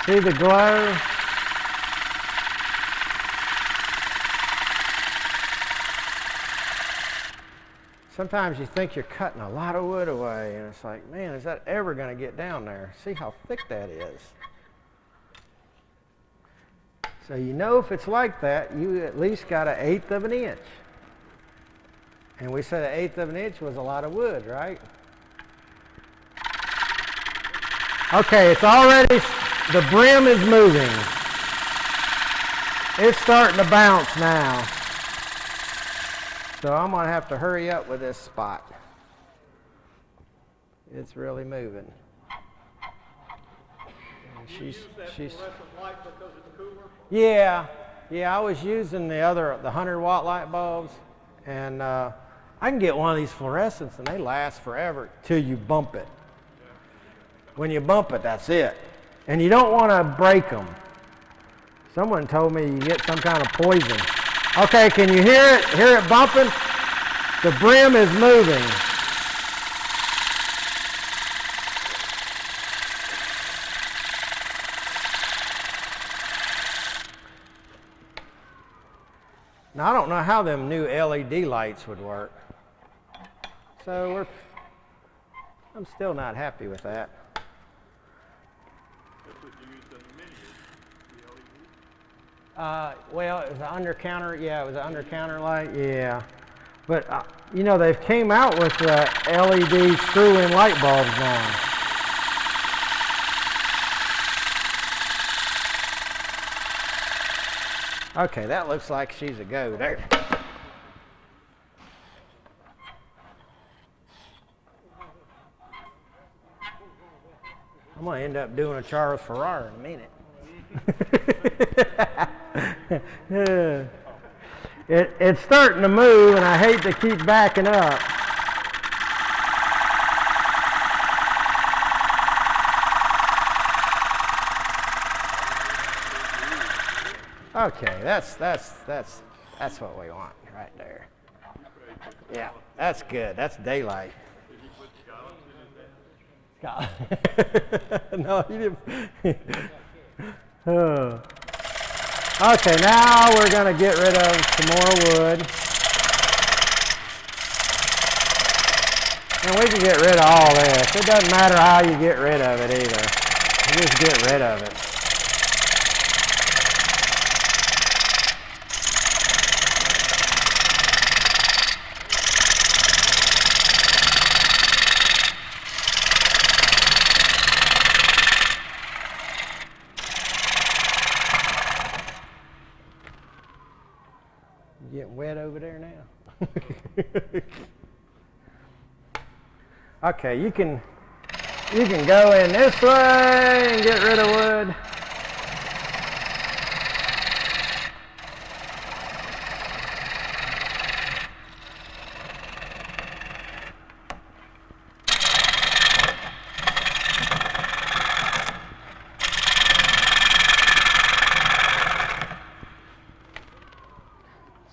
See the glow? Sometimes you think you're cutting a lot of wood away, and it's like, man, is that ever going to get down there? See how thick that is. So you know if it's like that, you at least got 1/8 of an inch. And we said 1/8 of an inch was a lot of wood, right? Okay, it's already, the brim is moving. It's starting to bounce now. So I'm going to have to hurry up with this spot. It's really moving. And she's yeah, I was using the 100-watt light bulbs, and I can get one of these fluorescents and they last forever till you bump it. When you bump it, that's it. And you don't want to break them. Someone told me you get some kind of poison. Okay, can you hear it? Hear it bumping? The brim is moving. Now, I don't know how them new LED lights would work. So I'm still not happy with that. Well, it was an under-counter, yeah, it was an under-counter light, yeah. But, you know, they've came out with LED screw-in light bulbs now. Okay, that looks like she's a go there. I'm going to end up doing a Charles Ferrara in a minute. It's starting to move, and I hate to keep backing up. Okay, that's what we want right there. Yeah, that's good. That's daylight. No, he didn't. Okay, now we're going to get rid of some more wood. And we can get rid of all this. It doesn't matter how you get rid of it either. You just get rid of it. Getting wet over there now. Okay, you can go in this way and get rid of wood.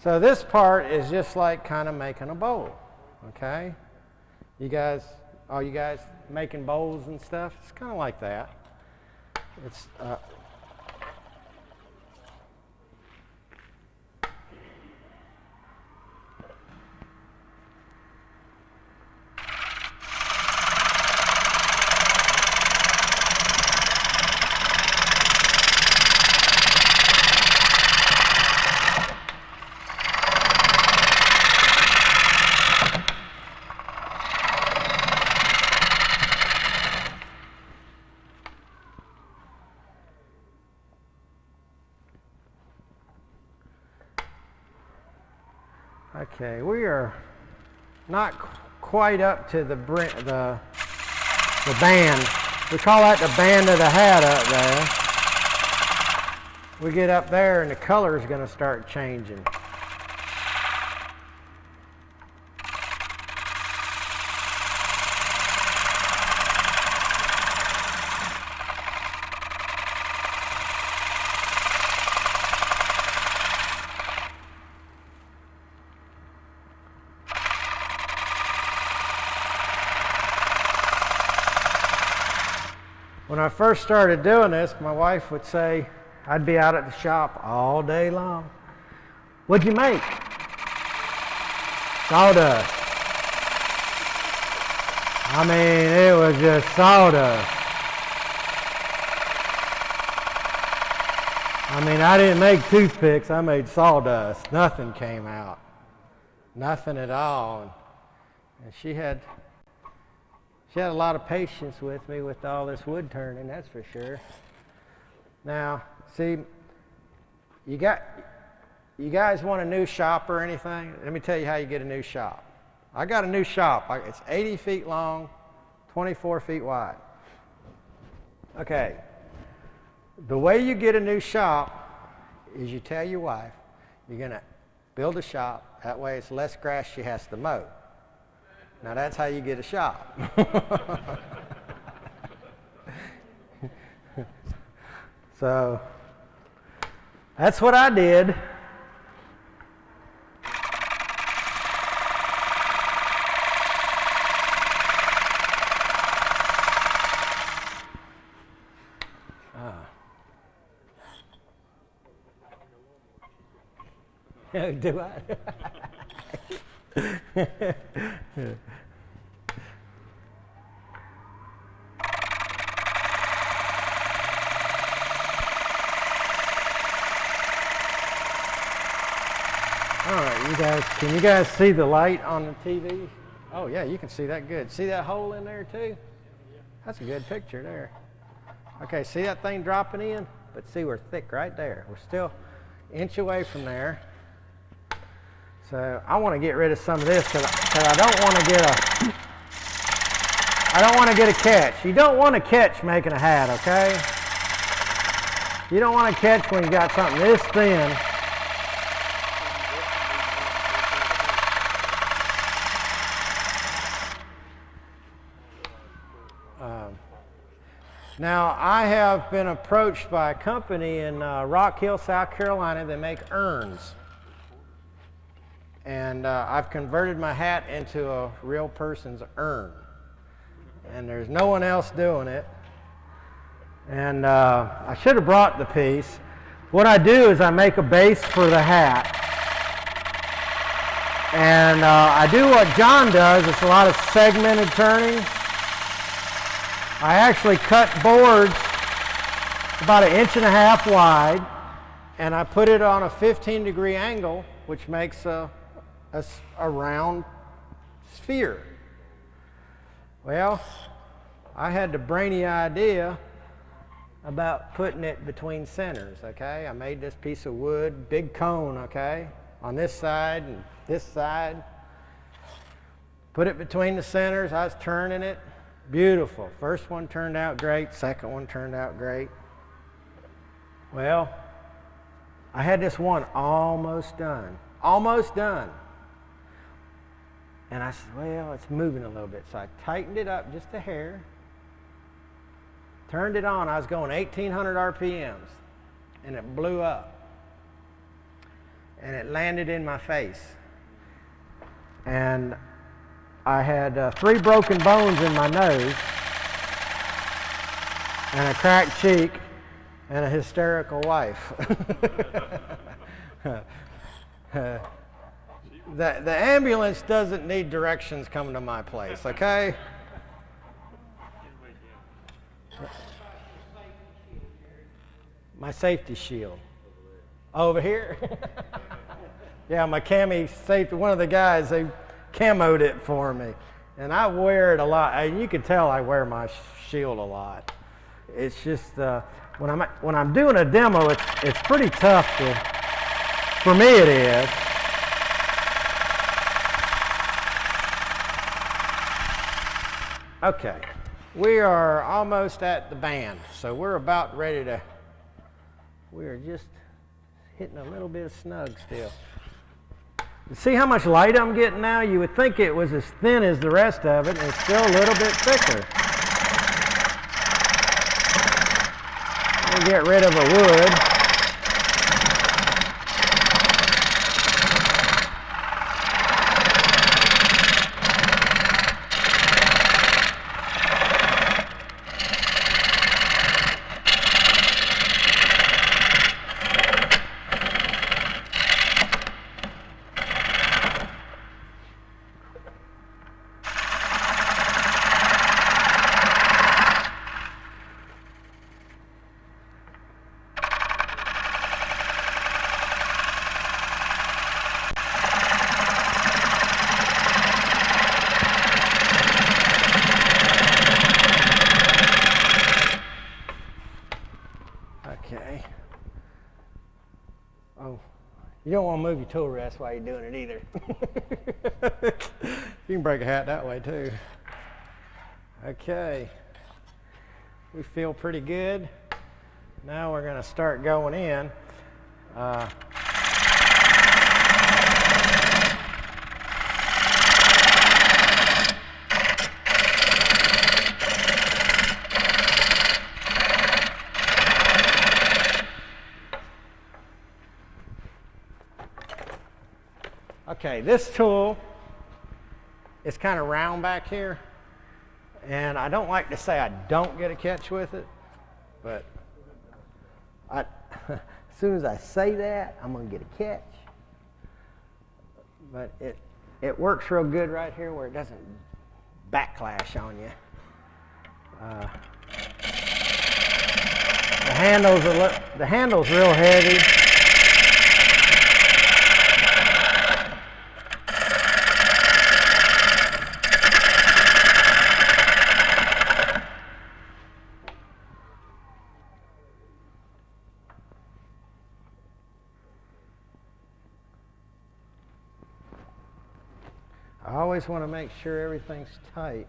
So this part is just like kind of making a bowl, okay? All you guys making bowls and stuff, it's kind of like that. It's okay, we are not quite up to the band. We call that the band of the hat up there. We get up there and the color is going to start changing. When I first started doing this, my wife would say, I'd be out at the shop all day long. What'd you make? Sawdust. I mean, it was just sawdust. I mean, I didn't make toothpicks, I made sawdust. Nothing came out. nothing at all. And she had a lot of patience with me with all this wood turning, that's for sure. Now, see, you guys want a new shop or anything? Let me tell you how you get a new shop. I got a new shop. It's 80 feet long, 24 feet wide. Okay. The way you get a new shop is you tell your wife you're going to build a shop. That way it's less grass she has to mow. Now that's how you get a shop. So that's what I did. Do I? All right, you guys, can you guys see the light on the TV? Oh yeah, you can see that good. See that hole in there too? That's a good picture there. Okay, see that thing dropping in? But see, we're thick right there. We're still an inch away from there. So I want to get rid of some of this because I don't want to get a catch. You don't want to catch making a hat, okay? You don't want to catch when you got something this thin. Now, I have been approached by a company in Rock Hill, South Carolina. They make urns. And I've converted my hat into a real person's urn. And there's no one else doing it. And I should have brought the piece. What I do is I make a base for the hat. And I do what John does. It's a lot of segmented turning. I actually cut boards about 1.5 inches wide, and I put it on a 15-degree angle, which makes a round sphere. Well, I had the brainy idea about putting it between centers, okay? I made this piece of wood, big cone, okay, on this side and this side. Put it between the centers. I was turning it. Beautiful. First one turned out great. Second one turned out great. Well, I had this one almost done. Almost done. And I said, well, it's moving a little bit. So I tightened it up just a hair. Turned it on. I was going 1,800 RPMs. And it blew up. And it landed in my face. And I had 3 broken bones in my nose, and a cracked cheek, and a hysterical wife. The ambulance doesn't need directions coming to my place, okay? My safety shield. Over here? Yeah, my cami safety, one of the guys, they camoed it for me, and I wear it a lot. And you can tell I wear my shield a lot. It's just when I'm doing a demo, it's pretty tough for me it is. Okay, we are almost at the band, so we're about ready to. We are just hitting a little bit of snug still. See how much light I'm getting now? You would think it was as thin as the rest of it, and it's still a little bit thicker. We'll get rid of the wood. You don't want to move your tool rest while you're doing it either. You can break a hat that way too. Okay. We feel pretty good. Now we're going to start going in. Okay, this tool is kind of round back here, and I don't like to say I don't get a catch with it, but as soon as I say that, I'm going to get a catch. But it works real good right here where it doesn't backlash on you. The handle's real heavy. I always want to make sure everything's tight.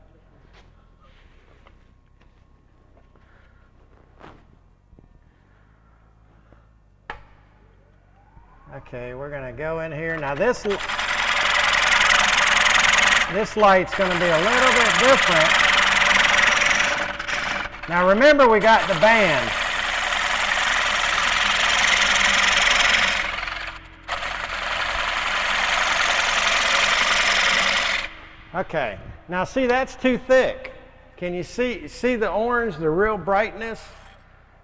Okay, we're going to go in here. Now this light's going to be a little bit different. Now remember, we got the band. Okay, now see, that's too thick. Can you see the orange, the real brightness?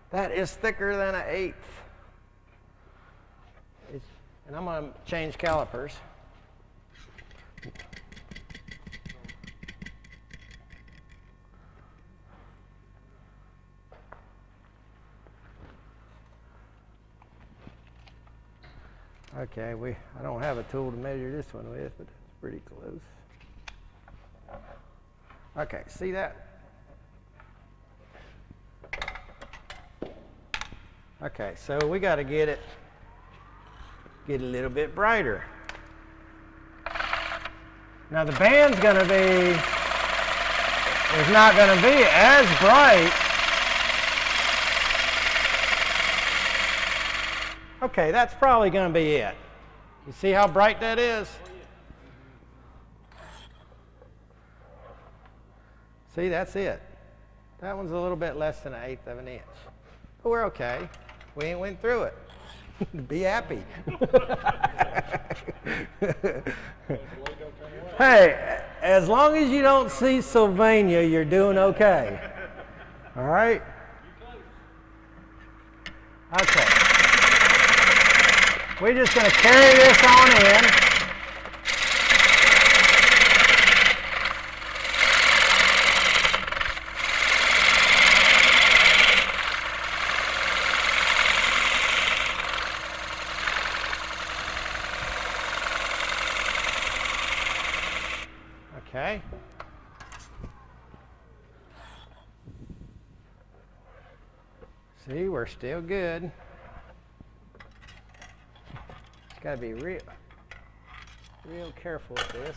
That is thicker than 1/8. And I'm going to change calipers. Okay, I don't have a tool to measure this one with, but it's pretty close. Okay, see that? Okay, so we got to get a little bit brighter. Now the band's going to be, is not going to be as bright. Okay, that's probably going to be it. You see how bright that is? See, that's it. That one's a little bit less than 1/8 of an inch. But we're okay. We ain't went through it. Be happy. Hey, as long as you don't see Sylvania, you're doing okay. All right? Okay. We're just going to carry this on in. Okay. See, we're still good. Just got to be real careful with this.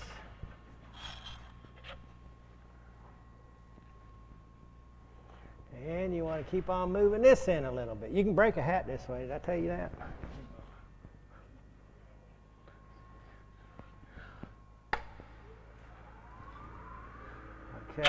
And you want to keep on moving this in a little bit. You can break a hat this way. Did I tell you that? Okay.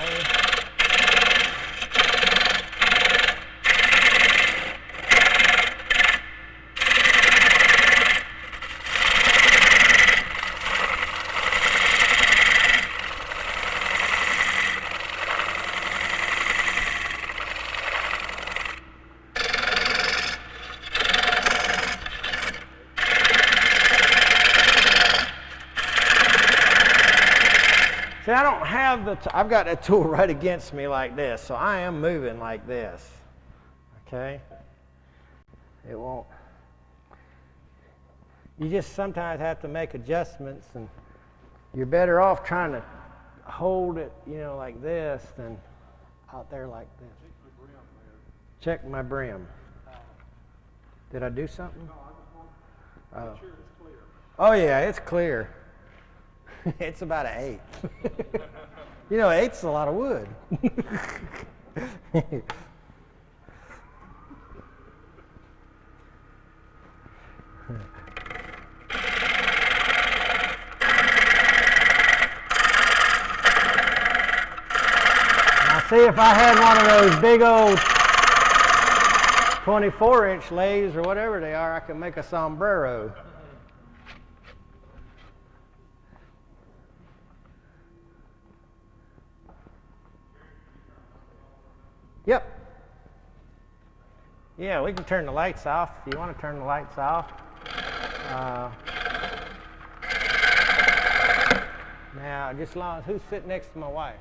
See, I don't have I've got that tool right against me like this, so I am moving like this, okay? It won't. You just sometimes have to make adjustments, and you're better off trying to hold it, you know, like this than out there like this. Check my brim. Did I do something? No, I just want to make sure it's clear. Oh yeah, it's clear. It's about an eighth. You know, an eighth's a lot of wood. Now see, if I had one of those big old 24-inch lathes or whatever they are, I could make a sombrero. Yep. Yeah, we can turn the lights off if you want to turn the lights off. Now, just as long as who's sitting next to my wife?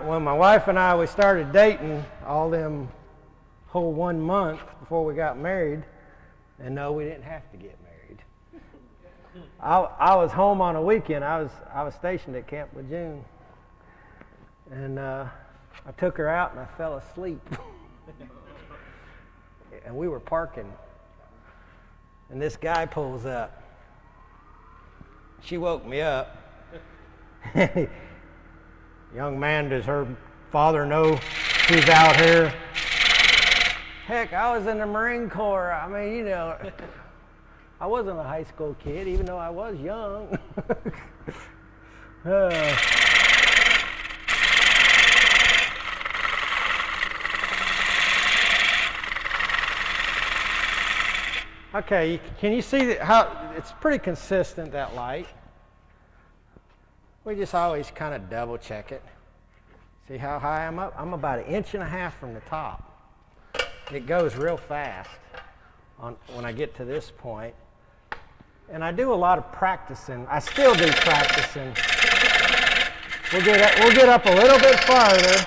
When my wife and I, we started dating all them whole 1 month before we got married, and no, we didn't have to get married. I was home on a weekend. I was stationed at Camp Lejeune, and I took her out and I fell asleep. And we were parking, and this guy pulls up. She woke me up. Young man, does her father know who's out here? Heck, I was in the Marine Corps. I mean, you know, I wasn't a high school kid, even though I was young. Okay, can you see how it's pretty consistent, that light? We just always kind of double check it. See how high I'm up? I'm about 1.5 inches from the top. It goes real fast when I get to this point. And I do a lot of practicing. I still do practicing. We'll get up a little bit farther.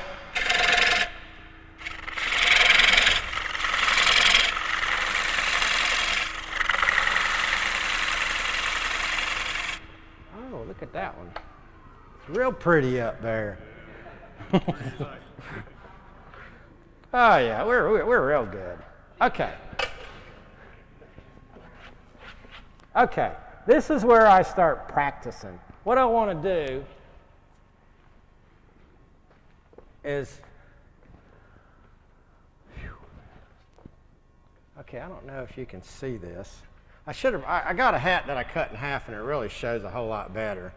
Oh, look at that one. It's real pretty up there. Oh yeah, we're real good. Okay. Okay, this is where I start practicing. What I want to do is, okay, I don't know if you can see this. I got a hat that I cut in half, and it really shows a whole lot better.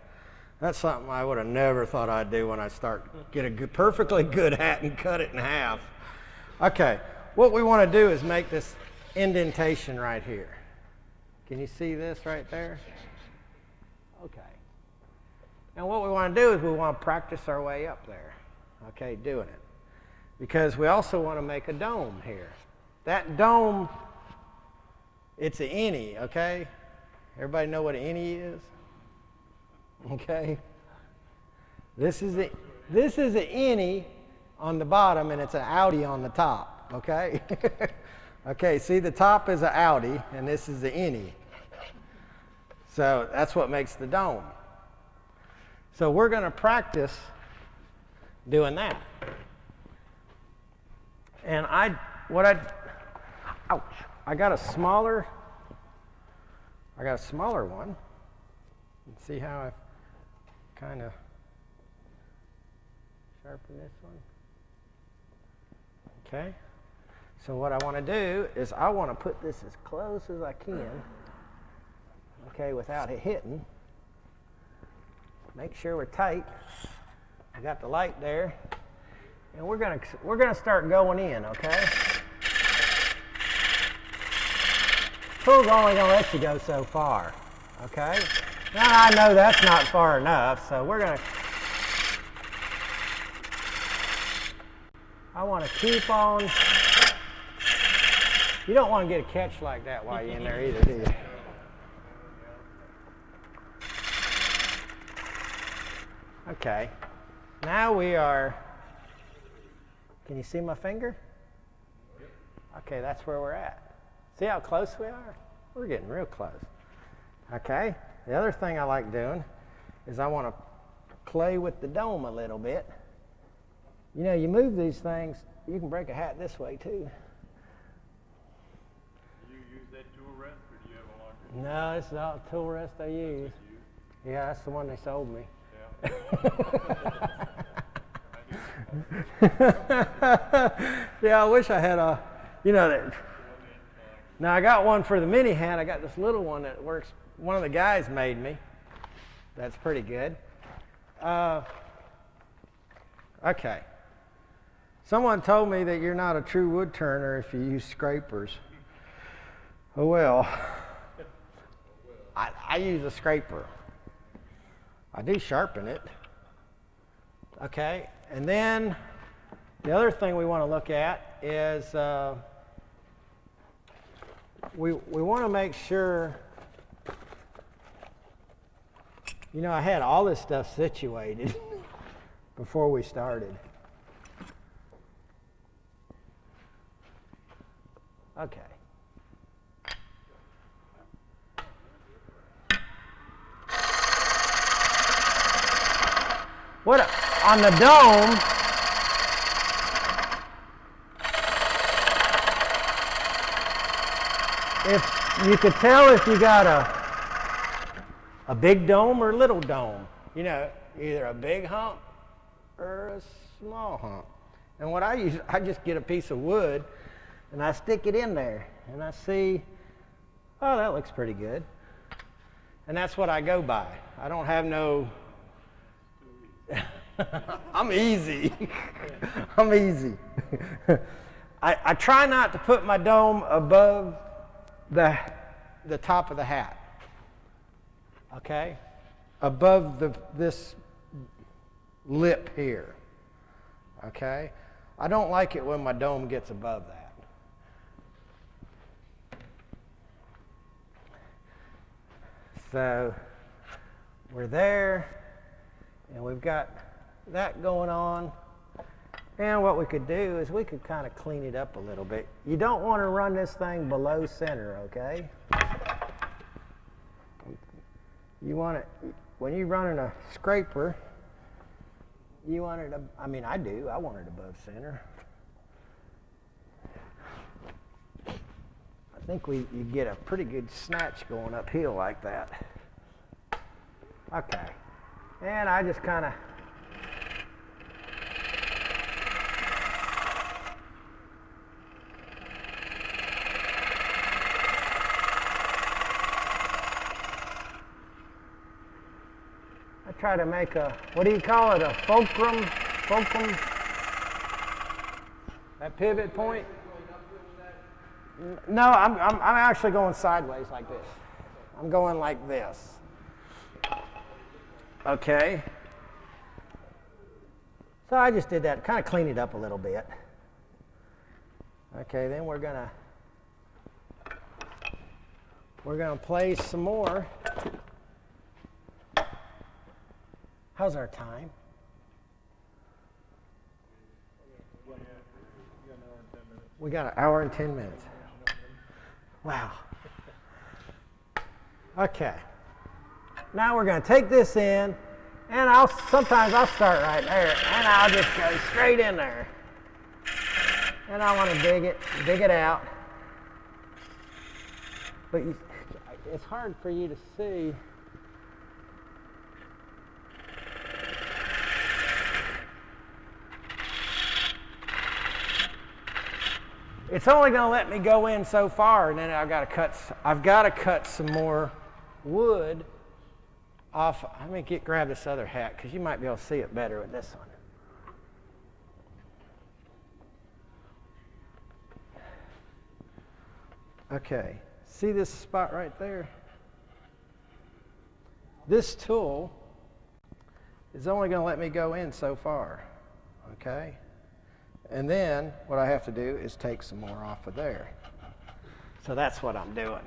That's something I would have never thought I'd do when I get a perfectly good hat and cut it in half. Okay, what we want to do is make this indentation right here. Can you see this right there? Okay. And what we want to do is we want to practice our way up there. Okay, doing it. Because we also want to make a dome here. That dome, it's an innie, okay? Everybody know what an innie is? Okay. This is an innie on the bottom, and it's an outie on the top, okay? Okay, see, the top is an outie, and this is the innie. So that's what makes the dome. So we're going to practice doing that. And ouch, I got a smaller one. See how I've kind of sharpened this one? Okay. So what I want to do is I want to put this as close as I can, okay, without it hitting. Make sure we're tight. I got the light there, and we're gonna start going in, okay? Tool's only gonna let you go so far, okay? Now I know that's not far enough, so I want to keep on. You don't want to get a catch like that while you're in there either, do you? Okay. Now we are, can you see my finger? Okay, that's where we're at. See how close we are? We're getting real close. Okay. the other thing I like doing is I want to play with the dome a little bit. You know, you move these things, you can break a hat this way too. Do you use that tool rest, or do you have a longer? No, it's the tool rest I use. Yeah, that's the one they sold me. Yeah, I wish I had a, you know, that. Now I got one for the mini hat. I got this little one that works. One of the guys made me. That's pretty good. Okay. Someone told me that you're not a true wood turner if you use scrapers. Oh well. I use a scraper. I do sharpen it. Okay, and then the other thing we want to look at is we want to make sure, you know, I had all this stuff situated before we started. Okay. What on the dome? If you could tell if you got a big dome or a little dome, you know, either a big hump or a small hump. And what I use, I just get a piece of wood and I stick it in there and I see, oh, that looks pretty good. And that's what I go by. I don't have no. I'm easy. I'm easy. I try not to put my dome above the top of the hat. Okay? Above this lip here. Okay? I don't like it when my dome gets above that. So we're there. And we've got that going on. And what we could do is we could kind of clean it up a little bit. You don't want to run this thing below center, okay? You want it, when you're running a scraper, you want it, I mean, I do, I want it above center. I think you get a pretty good snatch going uphill like that. Okay. And I just kind of try to make a, what do you call it, a fulcrum? That pivot point? No, I'm actually going sideways like this. I'm going like this. Okay. So I just did that, kind of clean it up a little bit. Okay, then we're gonna place some more. How's our time? We got an hour and 10 minutes. Wow. Okay. Now we're going to take this in, and sometimes I'll start right there, and I'll just go straight in there. And I want to dig it out. But it's hard for you to see. It's only going to let me go in so far, and then I've got to cut some more wood off. Let me grab this other hat because you might be able to see it better with this one. Okay, see this spot right there? This tool is only going to let me go in so far, okay? And then what I have to do is take some more off of there. So that's what I'm doing.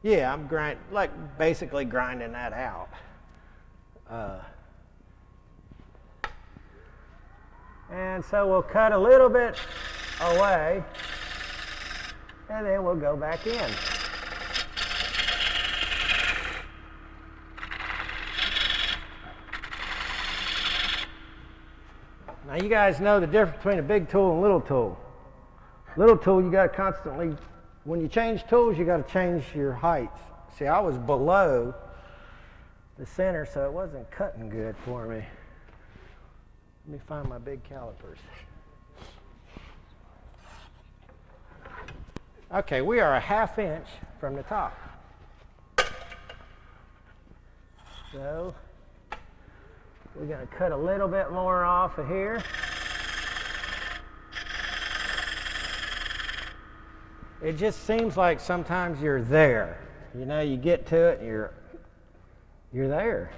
Yeah, I'm basically grinding that out. And so we'll cut a little bit away. And then we'll go back in. Now you guys know the difference between a big tool and a little tool. Little tool, you got to constantly, when you change tools, you got to change your heights. See, I was below the center, so it wasn't cutting good for me. Let me find my big calipers. Okay, we are a 1/2 inch from the top. So we're going to cut a little bit more off of here. It just seems like sometimes you're there. You know, you get to it and you're there.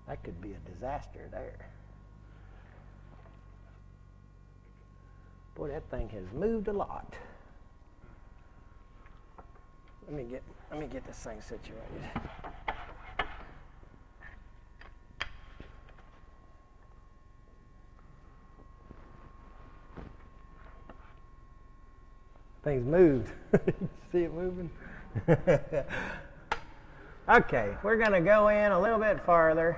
That could be a disaster there. Boy, that thing has moved a lot. Let me get this thing situated. Thing's moved. See it moving? Okay, we're going to go in a little bit farther.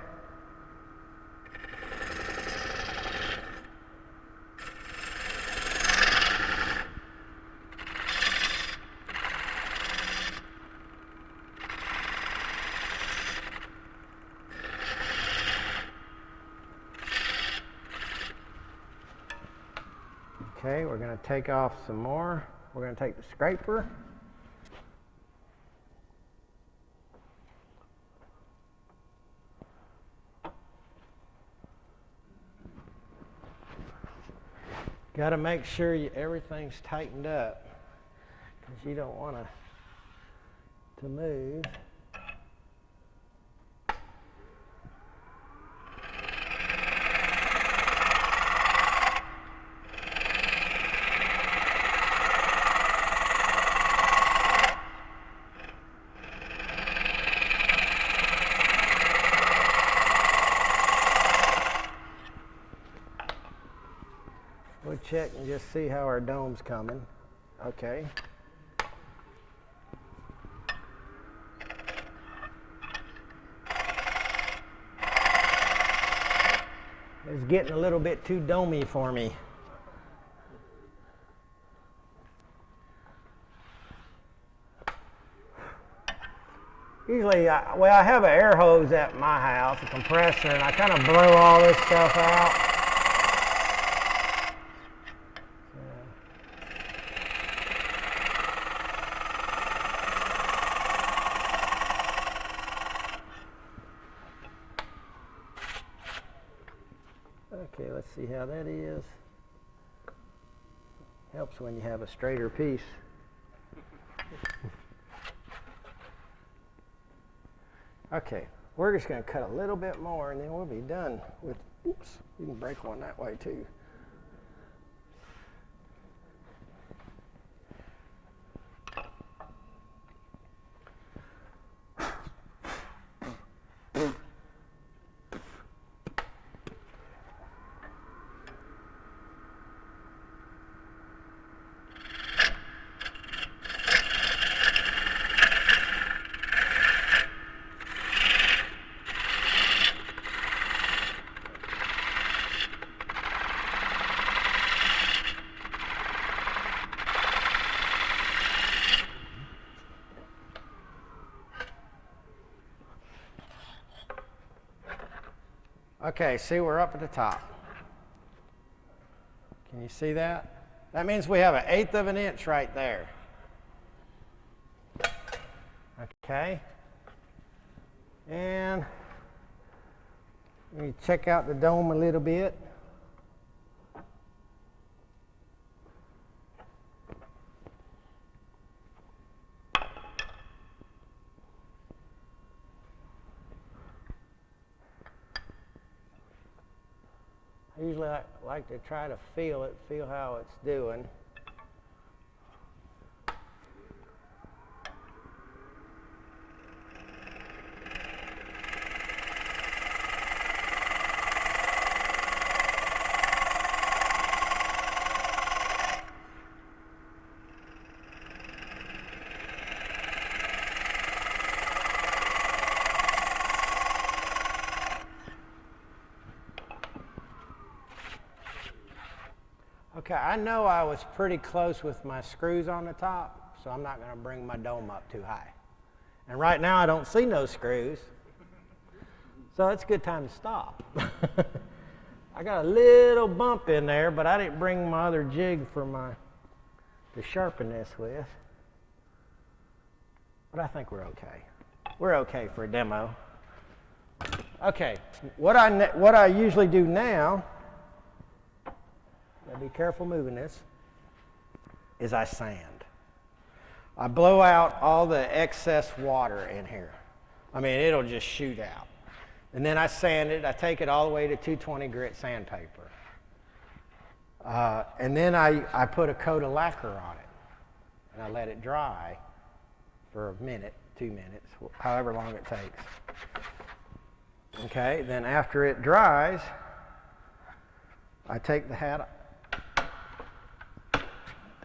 Okay, we're going to take off some more. We're going to take the scraper. Got to make sure everything's tightened up because you don't want to move. We'll check and just see how our dome's coming. Okay. It's getting a little bit too domey for me. Usually, I have an air hose at my house, a compressor, and I kind of blow all this stuff out. Okay, let's see how that is. Helps when you have a straighter piece. Okay, we're just going to cut a little bit more and then we'll be done with, oops, you can break one that way too. Okay, see, we're up at the top. Can you see that? That means we have 1/8 of an inch right there. Okay. And let me check out the dome a little bit. I usually like to try to feel it, feel how it's doing. Okay, I know I was pretty close with my screws on the top, so I'm not going to bring my dome up too high. And right now I don't see no screws, so it's a good time to stop. I got a little bump in there, but I didn't bring my other jig to sharpen this with. But I think we're okay. We're okay for a demo. Okay, what I usually do now, gotta be careful moving this, is I sand. I blow out all the excess water in here. I mean, it'll just shoot out. And then I sand it. I take it all the way to 220 grit sandpaper. And then I put a coat of lacquer on it. And I let it dry for a minute, 2 minutes, however long it takes. Okay, then after it dries, I take the hat,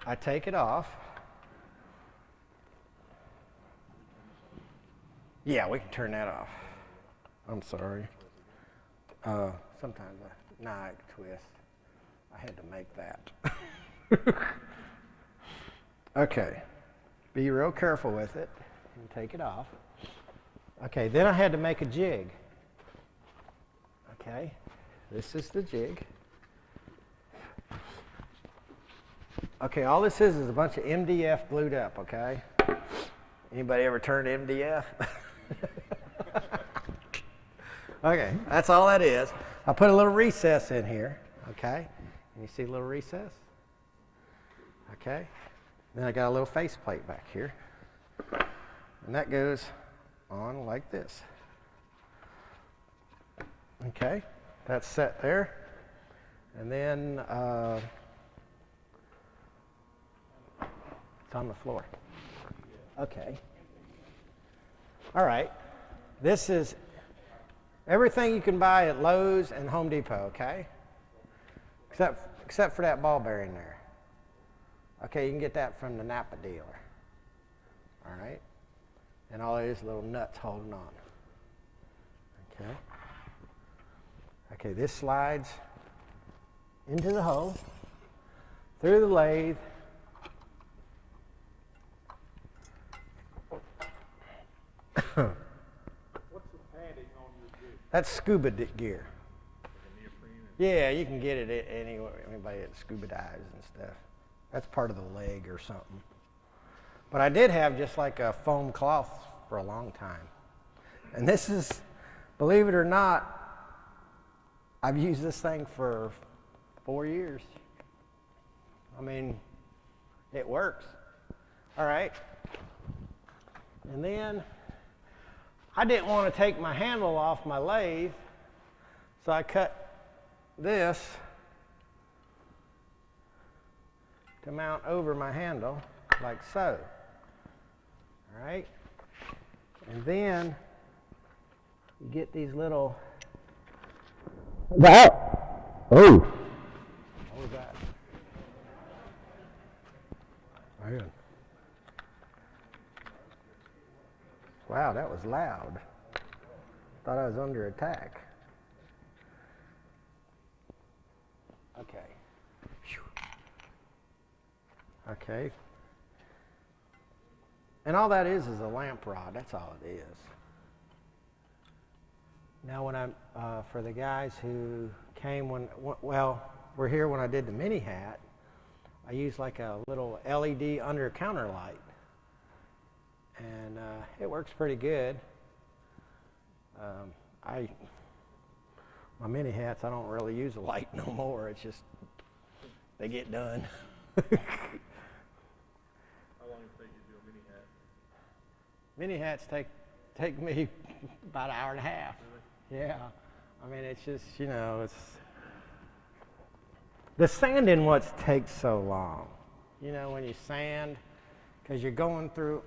I take it off. Yeah, we can turn that off. I'm sorry. Sometimes I twist. I had to make that. Okay, be real careful with it and take it off. Okay, then I had to make a jig. Okay, this is the jig. Okay, all this is a bunch of MDF glued up, okay? Anybody ever turned MDF? Okay, that's all that is. I put a little recess in here, okay? And you see a little recess? Okay. Then I got a little faceplate back here. And that goes on like this. Okay, that's set there. And then it's on the floor. Okay. All right. This is everything you can buy at Lowe's and Home Depot, okay? Except for that ball bearing there. Okay, you can get that from the Napa dealer. All right? And all it is little nuts holding on. Okay? Okay, this slides into the hole, through the lathe. What's the padding on your jig? That's scuba gear. Yeah, you can get it anywhere. Anybody that scuba dives and stuff. That's part of the leg or something. But I did have just like a foam cloth for a long time. And this is, believe it or not, I've used this thing for 4 years. I mean, it works. All right. And then I didn't want to take my handle off my lathe, so I cut this to mount over my handle, like so. All right? And then you get these little... That! Oh! What was that? Man. Wow, that was loud. Thought I was under attack. Okay. Whew. Okay. And all that is a lamp rod. That's all it is. Now, when I'm for the guys who came were here when I did the mini hat, I used like a little LED under counter light, and it works pretty good. My mini hats, I don't really use a light no more. It's just they get done. How long does it take you to do a mini hat? Mini hats take me about an hour and a half. Really? Yeah. I mean, it's just, it's the sanding what takes so long. When you sand, because you're going through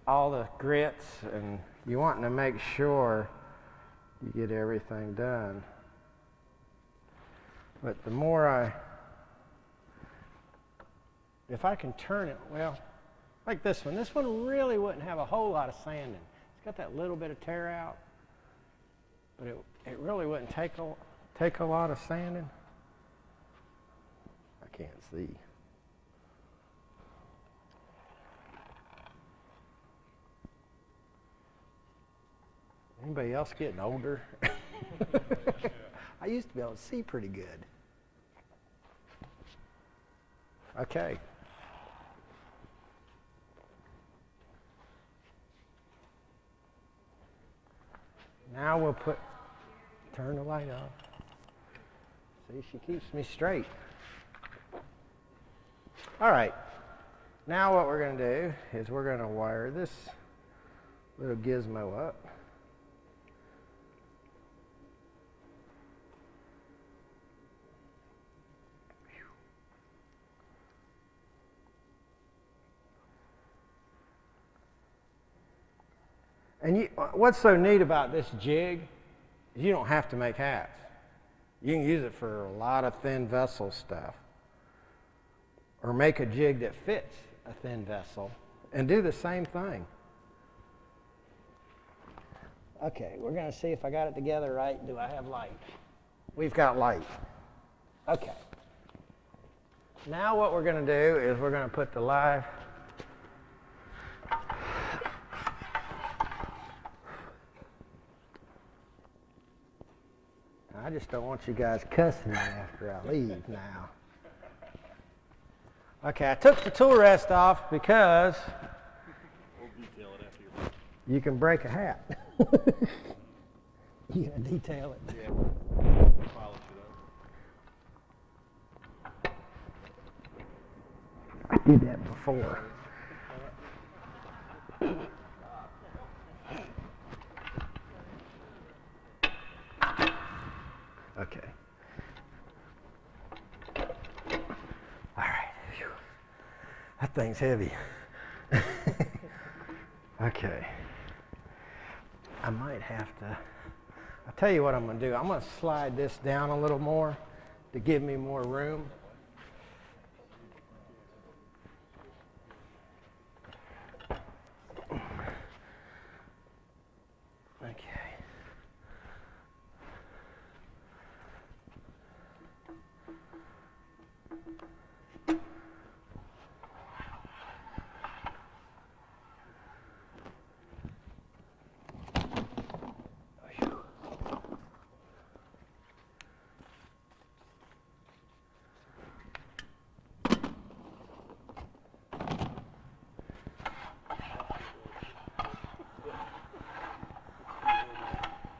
all the grits and you wanting to make sure you get everything done. But the more if I can turn it, like this one really wouldn't have a whole lot of sanding. It's got that little bit of tear out, but it really wouldn't take a lot of sanding. can't see. Anybody else getting older? I used to be able to see pretty good. Okay. Now we'll turn the light off. See, she keeps me straight. All right. Now what we're going to do is we're going to wire this little gizmo up. And what's so neat about this jig is you don't have to make hats. You can use it for a lot of thin vessel stuff. Or make a jig that fits a thin vessel and do the same thing. Okay, we're going to see if I got it together right. Do I have light? We've got light. Okay. Now what we're going to do is we're going to put the live I just don't want you guys cussing me after I leave now. Okay, I took the tool rest off because you can break a hat. You gonna detail it? Yeah. Polish it up. I did that before. Okay. All right. Whew. That thing's heavy. Okay. I might have to, I'll tell you what I'm going to do. I'm going to slide this down a little more to give me more room.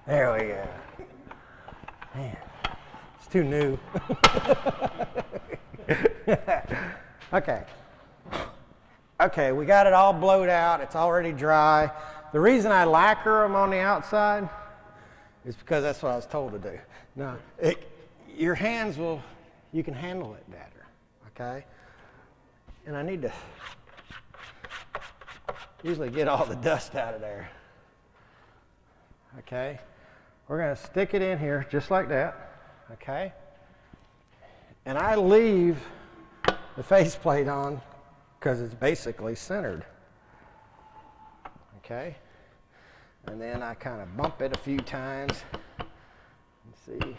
There we go. Man, it's too new. Okay. Okay, we got it all blowed out. It's already dry. The reason I lacquer them on the outside is because that's what I was told to do. Now, your hands will, you can handle it better, okay? And I need to usually get all the dust out of there. Okay? We're going to stick it in here just like that, okay? And I leave the faceplate on because it's basically centered, okay? And then I kind of bump it a few times and see.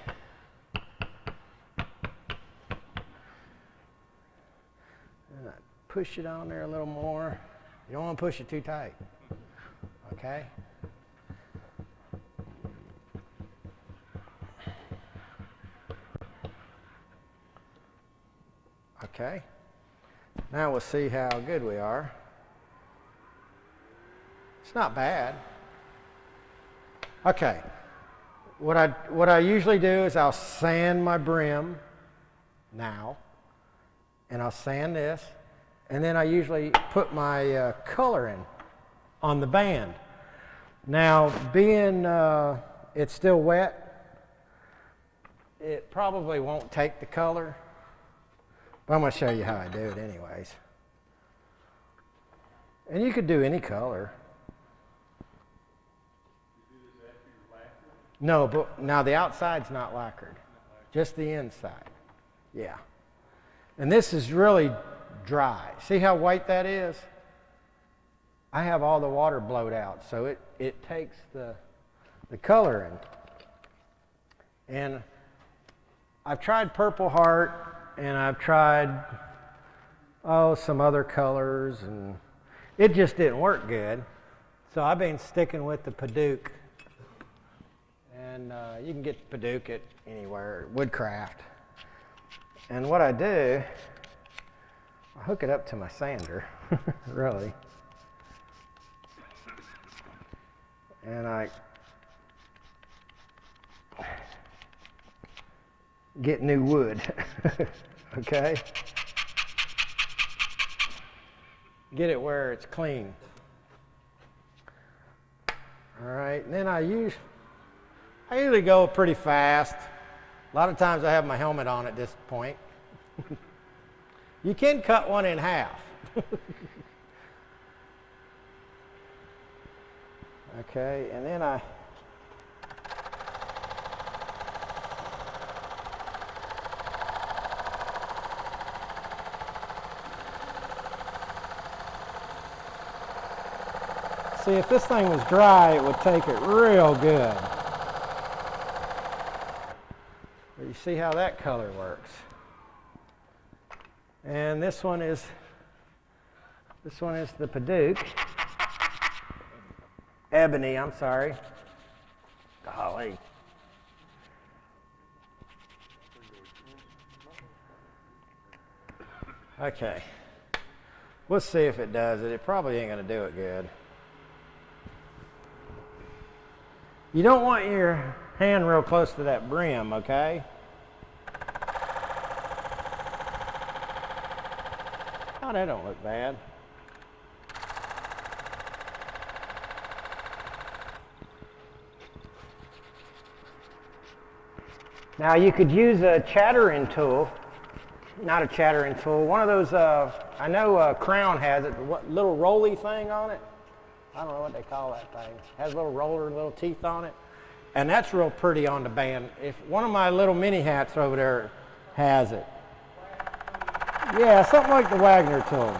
And I push it on there a little more. You don't want to push it too tight, okay? Okay, now we'll see how good we are. It's not bad. Okay, what I usually do is I'll sand my brim now, and I'll sand this, and then I usually put my color in on the band. Now, being it's still wet, it probably won't take the color. But I'm going to show you how I do it anyways. And you could do any color. You do this after you're lacquered? No, but now the outside's not lacquered. Just the inside. Yeah. And this is really dry. See how white that is? I have all the water blowed out, so it takes the color in. And I've tried Purple Heart. and I've tried, some other colors, and it just didn't work good. So I've been sticking with the Paduke. And you can get Paduke at anywhere, Woodcraft. And what I do, I hook it up to my sander, really. And I get new wood, okay? Get it where it's clean. All right, and then I usually go pretty fast. A lot of times I have my helmet on at this point. You can cut one in half. Okay, and then I see, if this thing was dry, it would take it real good. But you see how that color works. And this one is the Paduke. Ebony, I'm sorry. Golly. Okay. Let's see if it does it. It probably ain't going to do it good. You don't want your hand real close to that brim, okay? Oh, that don't look bad. Now you could use a chattering tool, not a chattering tool, one of those, I know Crown has it, what little rolly thing on it. I don't know what they call that thing. Has a little roller, little teeth on it. And that's real pretty on the band. If one of my little mini hats over there has it. Yeah, something like the Wagner tool.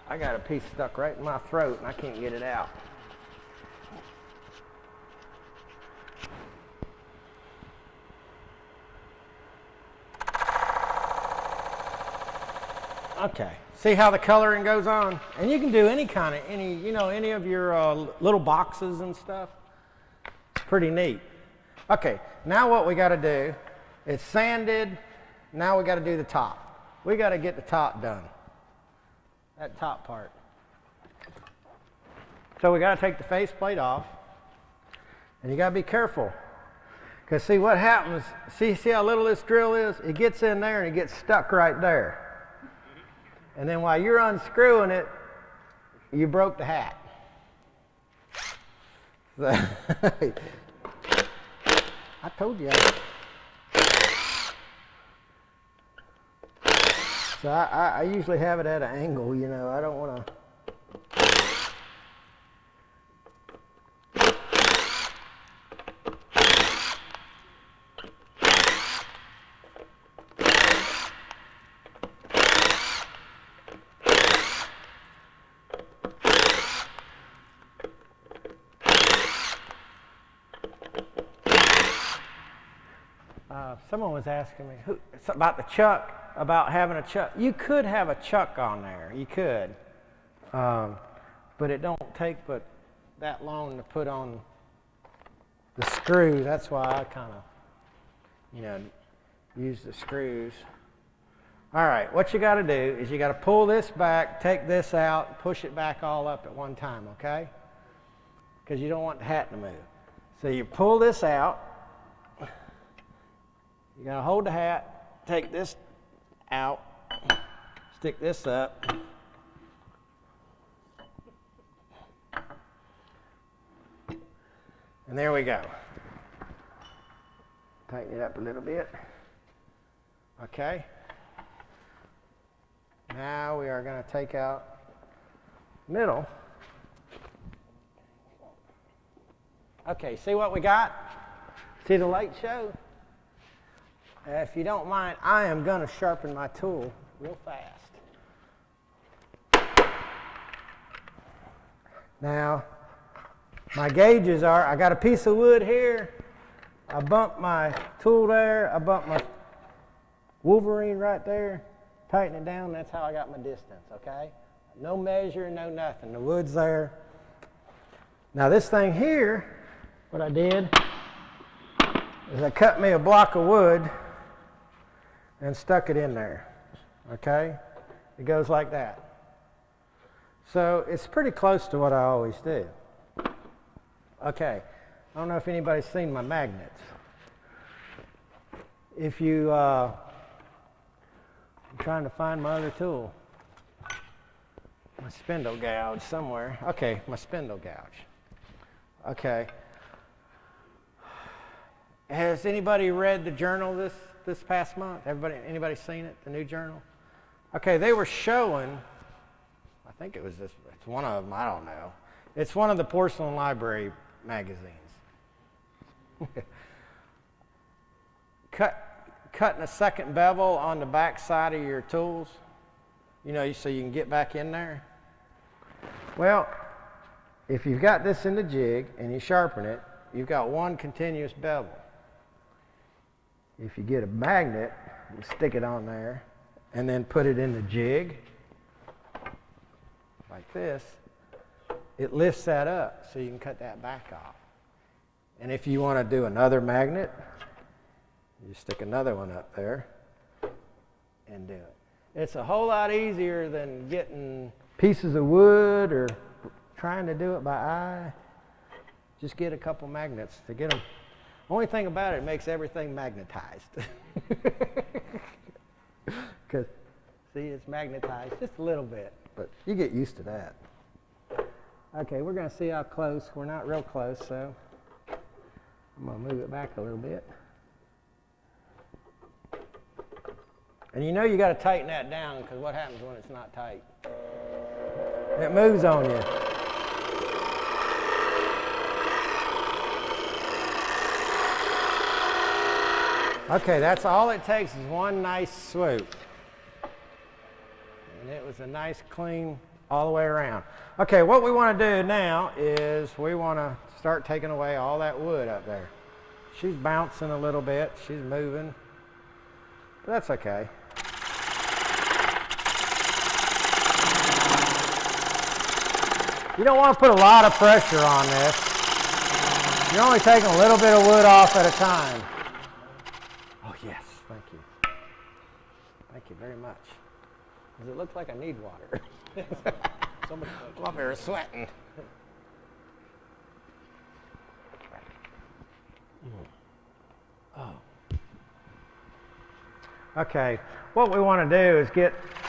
I got a piece stuck right in my throat and I can't get it out. Okay, see how the coloring goes on? And you can do any of your little boxes and stuff. It's pretty neat. Okay, now what we got to do, it's sanded, now we got to do the top. We got to get the top done, that top part. So we got to take the faceplate off, and you got to be careful. Because see what happens, see how little this drill is? It gets in there and it gets stuck right there. And then while you're unscrewing it, you broke the hat. So, I told you. So I usually have it at an angle, you know. I don't want to. Someone was asking me about the chuck, about having a chuck. You could have a chuck on there. You could. But it don't take but that long to put on the screw. That's why I kind of, use the screws. All right, what you got to do is you got to pull this back, take this out, and push it back all up at one time, okay? Because you don't want the hat to move. So you pull this out. You're going to hold the hat, take this out, stick this up. And there we go. Tighten it up a little bit. Okay. Now we are going to take out middle. Okay, see what we got? See the light show? If you don't mind, I am going to sharpen my tool real fast. Now, my gauges are, I got a piece of wood here, I bumped my tool there, I bumped my Wolverine right there, tighten it down, that's how I got my distance, okay? No measure, no nothing, the wood's there. Now this thing here, what I did is I cut me a block of wood and stuck it in there, okay? It goes like that. So it's pretty close to what I always do. Okay, I don't know if anybody's seen my magnets. If you, I'm trying to find my other tool. My spindle gouge somewhere. Okay, my spindle gouge. Okay. Has anybody read the journal this past month? Anybody seen it, the new journal? Okay, they were showing, I think it was this, it's one of them, I don't know. It's one of the Porcelain Library magazines. Cutting a second bevel on the back side of your tools, you know, so you can get back in there. Well, if you've got this in the jig and you sharpen it, you've got one continuous bevel. If you get a magnet, you stick it on there and then put it in the jig like this, it lifts that up so you can cut that back off. And if you want to do another magnet, you stick another one up there and do it. It's a whole lot easier than getting pieces of wood or trying to do it by eye. Just get a couple magnets to get them. Only thing about it, it makes everything magnetized. Because, see, it's magnetized just a little bit, but you get used to that. Okay, we're going to see how close. We're not real close, so I'm going to move it back a little bit. And you know you got to tighten that down, because what happens when it's not tight? It moves on you. Okay, that's all it takes is one nice swoop. And it was a nice clean all the way around. Okay, what we want to do now is we want to start taking away all that wood up there. She's bouncing a little bit, she's moving, but that's okay. You don't want to put a lot of pressure on this. You're only taking a little bit of wood off at a time. Oh yes, thank you. Thank you very much. Does it look like I need water? Somebody come up here sweating. Oh. Okay, what we want to do is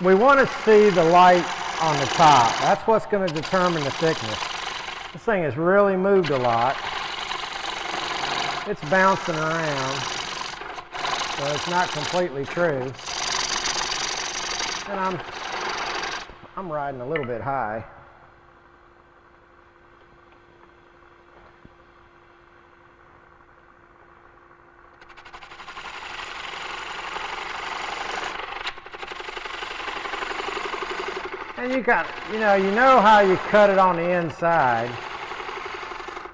we want to see the light on the top. That's what's going to determine the thickness. This thing has really moved a lot. It's bouncing around, so it's not completely true. And I'm riding a little bit high. And you know how you cut it on the inside.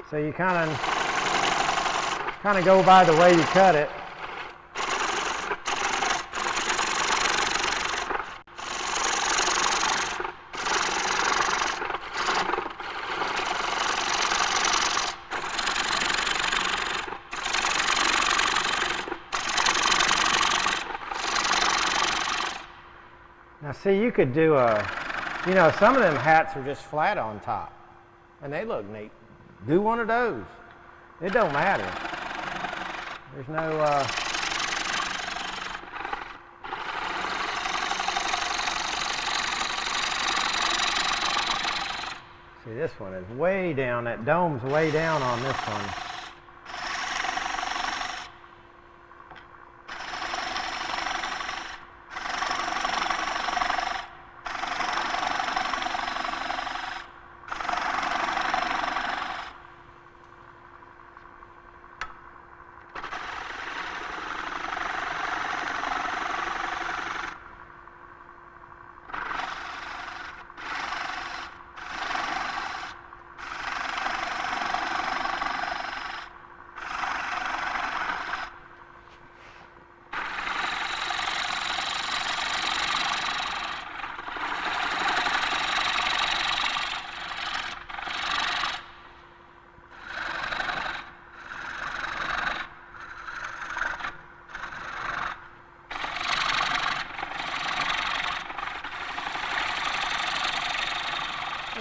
So you kind of go by the way you cut it. Now see, you could do some of them hats are just flat on top, and they look neat. Do one of those. It don't matter. There's no, see, this one is way down. That dome's way down on this one.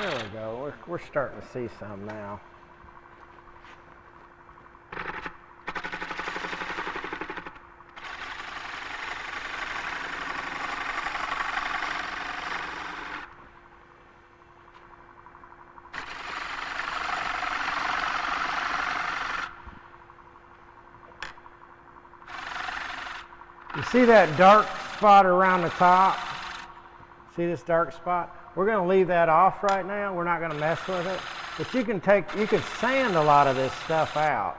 There we go. We're starting to see some now. You see that dark spot around the top? See this dark spot? We're going to leave that off right now. We're not going to mess with it. But you can sand a lot of this stuff out.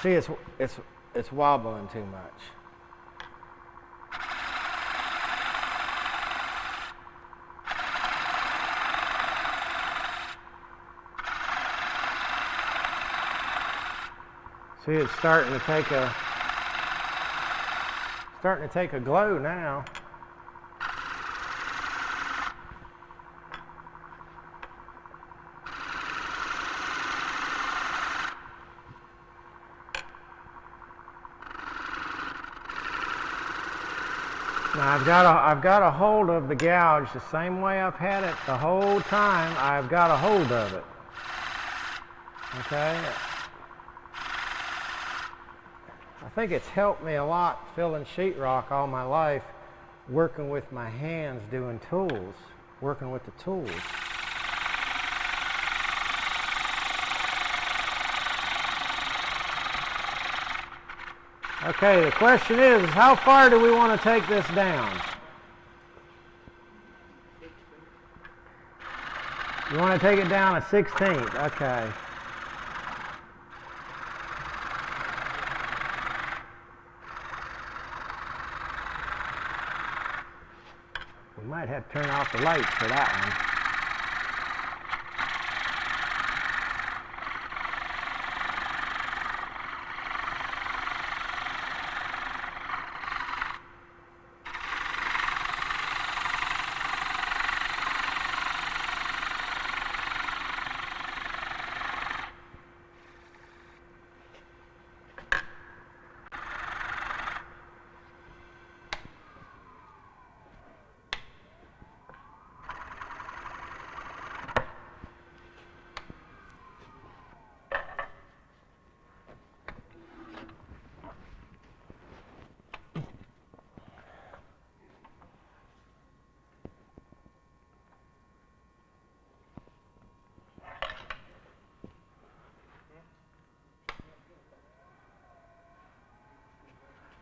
See, it's wobbling too much. See, it's starting to take a glow now. Now I've got a hold of the gouge the same way I've had it the whole time. I've got a hold of it. Okay. I think it's helped me a lot filling sheetrock all my life, working with my hands, doing tools, working with the tools. Okay, the question is, how far do we want to take this down? You want to take it down a 1/16? Okay. We might have to turn off the lights for that one.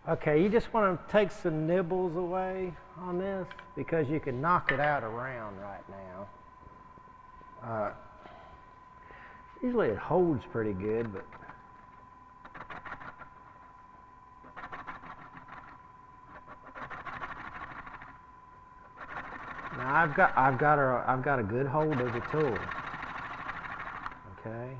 Okay, you just want to take some nibbles away on this because you can knock it out around right now. Usually it holds pretty good, but now I've got a good hold of the tool. Okay.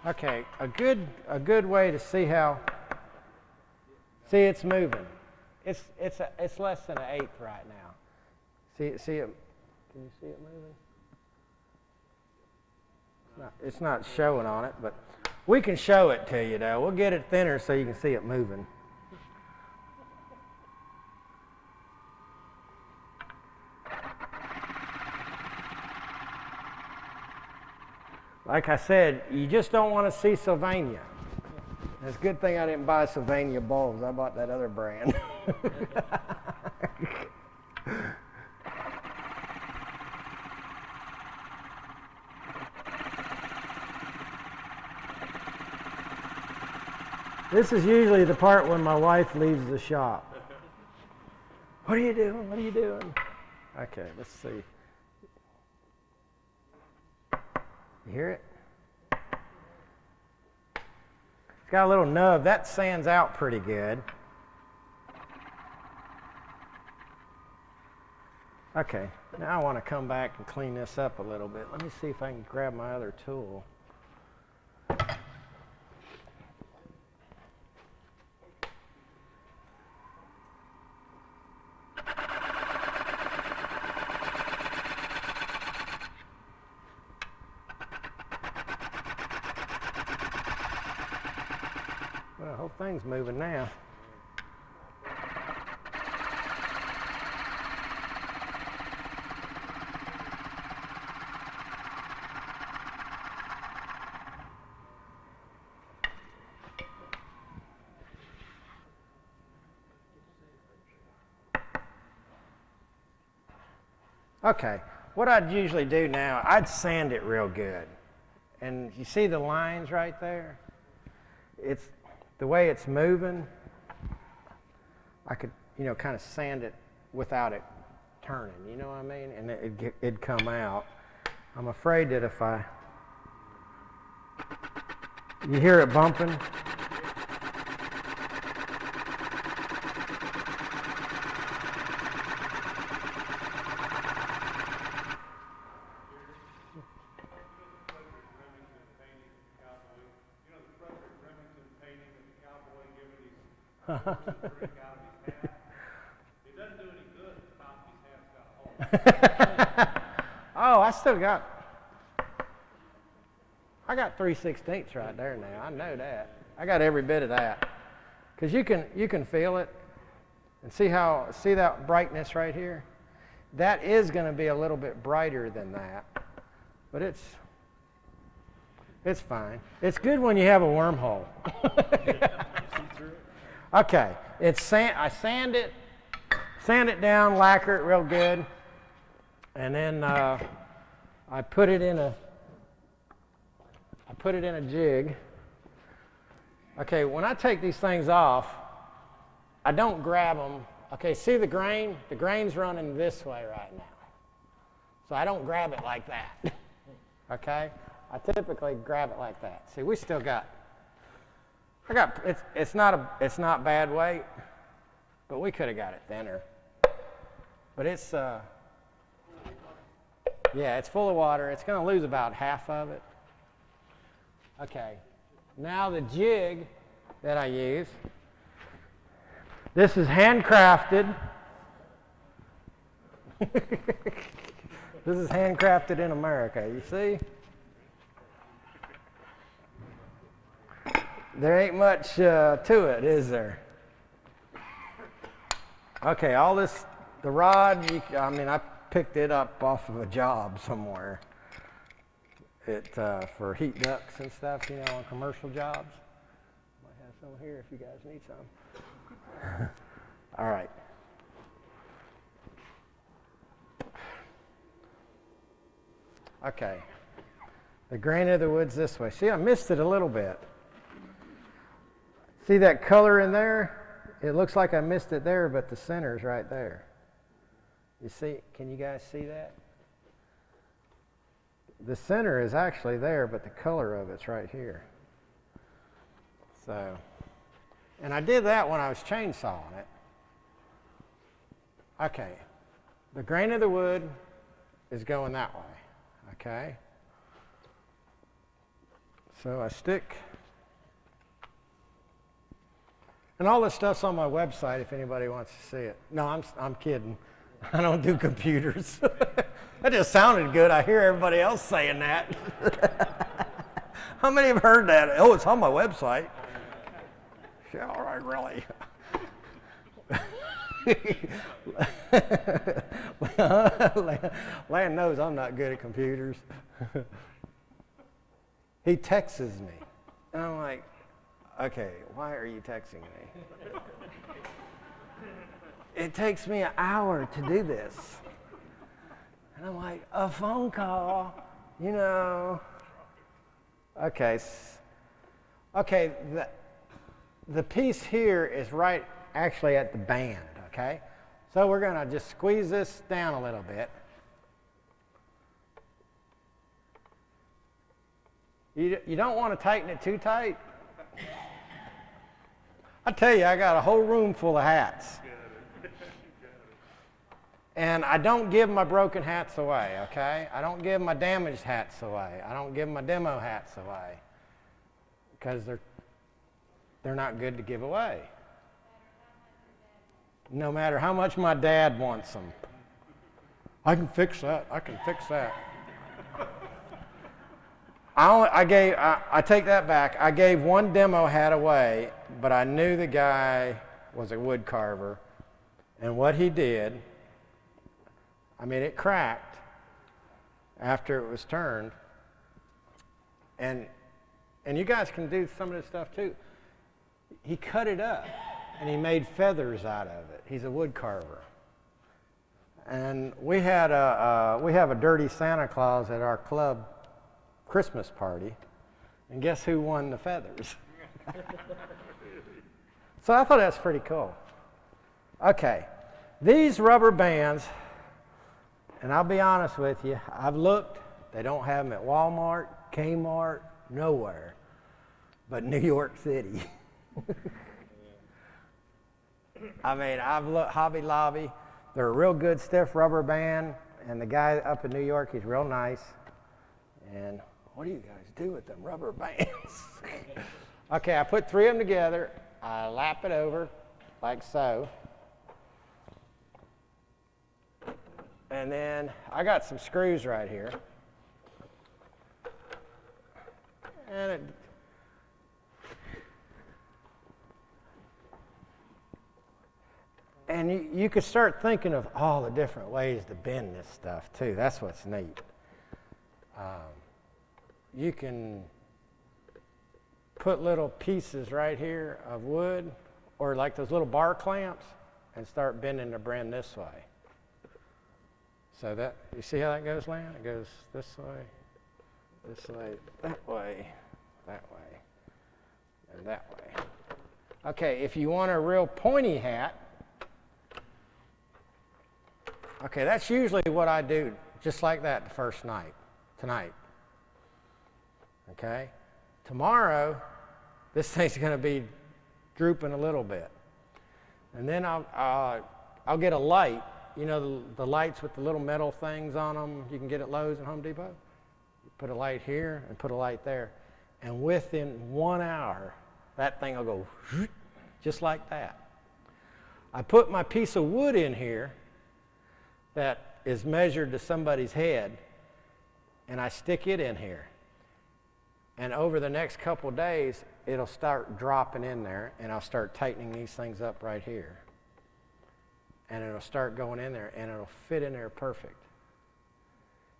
Okay, a good way to see it's moving. It's less than 1/8 right now. See it? Can you see it moving? It's not showing on it, but we can show it to you though. We'll get it thinner so you can see it moving. Like I said, you just don't want to see Sylvania. It's a good thing I didn't buy Sylvania bulbs. I bought that other brand. This is usually the part when my wife leaves the shop. What are you doing? What are you doing? Okay, let's see. You hear it? It's got a little nub. That sands out pretty good. Okay, Now I want to come back and clean this up a little bit. Let me see if I can grab my other tool. Well, the whole thing's moving now. Okay, what I'd usually do now, I'd sand it real good. And you see the lines right there? It's the way it's moving. I could, kind of sand it without it turning, you know what I mean? And it'd come out. I'm afraid that if you hear it bumping? It doesn't do any good if the top of his hat's got a hole. Oh, I got 3/16 right there now. I know that. I got every bit of that. Because you can feel it and see that brightness right here? That is going to be a little bit brighter than that, but it's fine. It's good when you have a wormhole. Okay, I sand it down, lacquer it real good, and then I put it in a jig. Okay, when I take these things off, I don't grab them. Okay, see the grain? The grain's running this way right now. So I don't grab it like that. Okay? I typically grab it like that. See, we still got, it's not bad weight, but we could have got it thinner. But it's, yeah, it's full of water. It's going to lose about half of it. Okay, now the jig that I use, this is handcrafted. This is handcrafted in America, you see? There ain't much to it, is there? Okay, all this, the rod, I picked it up off of a job somewhere. For heat ducts and stuff, on commercial jobs. Might have some here if you guys need some. All right. Okay. The grain of the wood's this way. See, I missed it a little bit. See that color in there? It looks like I missed it there, but the center's right there. You see, can you guys see that? The center is actually there, but the color of it's right here. So, and I did that when I was chainsawing it. Okay, the grain of the wood is going that way, okay? So I stick, and all this stuff's on my website if anybody wants to see it. No, I'm kidding. I don't do computers. That just sounded good. I hear everybody else saying that. How many have heard that? Oh, it's on my website. Yeah, all right, really. Land knows I'm not good at computers. He texts me. And I'm like, okay, why are you texting me? It takes me an hour to do this. And I'm like, a phone call, Okay, the piece here is right actually at the band, okay? So we're going to just squeeze this down a little bit. You don't want to tighten it too tight. I tell you, I got a whole room full of hats. And I don't give my broken hats away, okay? I don't give my damaged hats away. I don't give my demo hats away because they're not good to give away. No matter how much my dad wants them. I can fix that. I can fix that. I take that back. I gave one demo hat away, but I knew the guy was a wood carver, and what he did, I mean, it cracked after it was turned, and you guys can do some of this stuff too. He cut it up, and he made feathers out of it. He's a wood carver. And we have a dirty Santa Claus at our club Christmas party, and guess who won the feathers? So I thought that's pretty cool. Okay, these rubber bands, and I'll be honest with you, I've looked, they don't have them at Walmart, Kmart, nowhere, but New York City. I mean, I've looked Hobby Lobby, they're a real good stiff rubber band, and the guy up in New York, he's real nice, and what do you guys do with them rubber bands? Okay, I put 3 of them together. I lap it over like so. And then I got some screws right here. And you could start thinking of all the different ways to bend this stuff too. That's what's neat. You can put little pieces right here of wood, or like those little bar clamps, and start bending the brand this way. So that, you see how that goes, Lan? It goes this way, that way, and that way. Okay, if you want a real pointy hat, okay, that's usually what I do, just like that the first night, tonight. Okay? Tomorrow, this thing's going to be drooping a little bit. And then I'll get a light, you know, the lights with the little metal things on them you can get at Lowe's and Home Depot. Put a light here and put a light there. And within 1 hour, that thing will go just like that. I put my piece of wood in here that is measured to somebody's head, and I stick it in here. And over the next couple days, it'll start dropping in there, and I'll start tightening these things up right here. And it'll start going in there, and it'll fit in there perfect.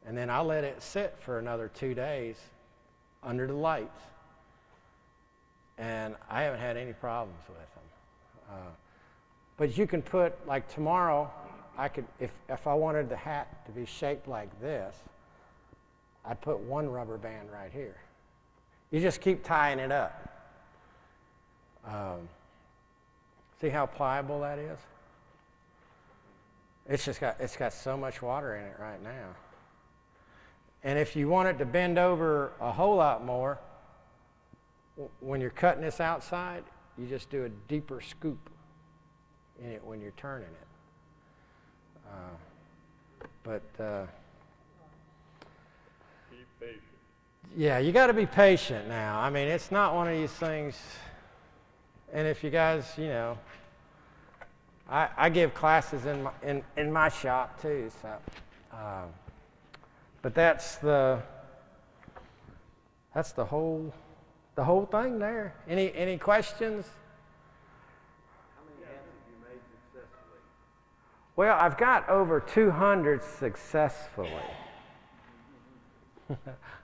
And then I'll let it sit for another 2 days under the lights. And I haven't had any problems with them. But you can put, like tomorrow, I could, if I wanted the hat to be shaped like this, I'd put one rubber band right here. You just keep tying it up. See how pliable that is? It's got so much water in it right now. And if you want it to bend over a whole lot more, when you're cutting this outside, you just do a deeper scoop in it when you're turning it. Keep patient. Yeah, you got to be patient now. I mean, it's not one of these things. And if you guys, you know, I give classes in my shop too. So, but that's the whole thing there. Any questions? How many hats have you made successfully? Well, I've got over 200 successfully.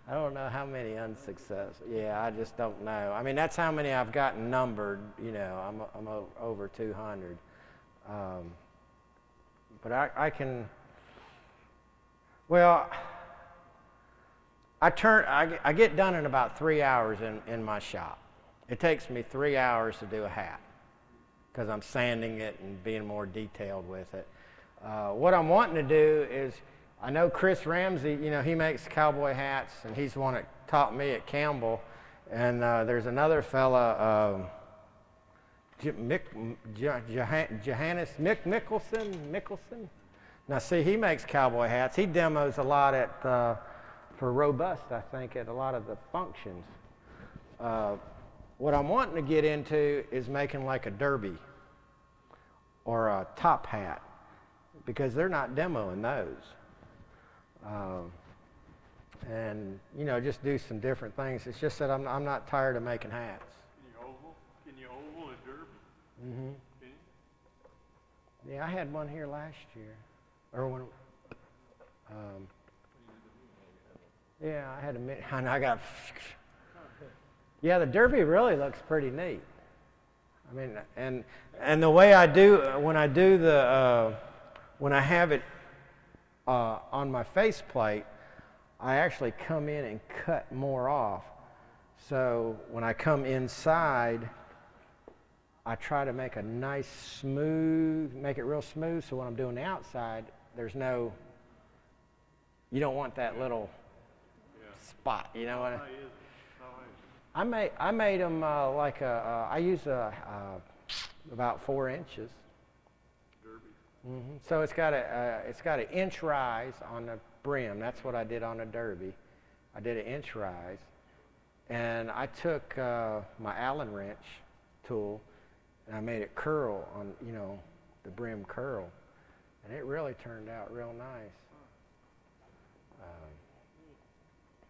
I don't know how many unsuccessful. Yeah, I just don't know. I mean, that's how many I've gotten numbered. You know, I'm over 200. But I can. Well, I get done in about 3 hours in my shop. It takes me 3 hours to do a hat because I'm sanding it and being more detailed with it. What I'm wanting to do is, I know Chris Ramsey, you know, he makes cowboy hats, and he's the one that taught me at Campbell. And there's another fella, Johannes Mickelson, Now, see, he makes cowboy hats. He demos a lot at, for Robust, I think, at a lot of the functions. What I'm wanting to get into is making like a derby or a top hat, because they're not demoing those. And, you know, just do some different things. It's just that I'm not tired of making hats. Can you oval a derby? Mm-hmm. Can you? Yeah, I had one here last year. Or when, yeah, I had a and I got, yeah, the derby really looks pretty neat. I mean, and the way I do, when I do the, when I have it on my faceplate, I actually come in and cut more off. So when I come inside, I try to make a nice smooth, make it real smooth, so when I'm doing the outside, there's no, you don't want that little spot, you know what I made them like I use about 4 inches. Mm-hmm. So it's got an inch rise on the brim. That's what I did on the derby. I did an inch rise, and I took my Allen wrench tool and I made it curl on, you know, the brim curl, and it really turned out real nice.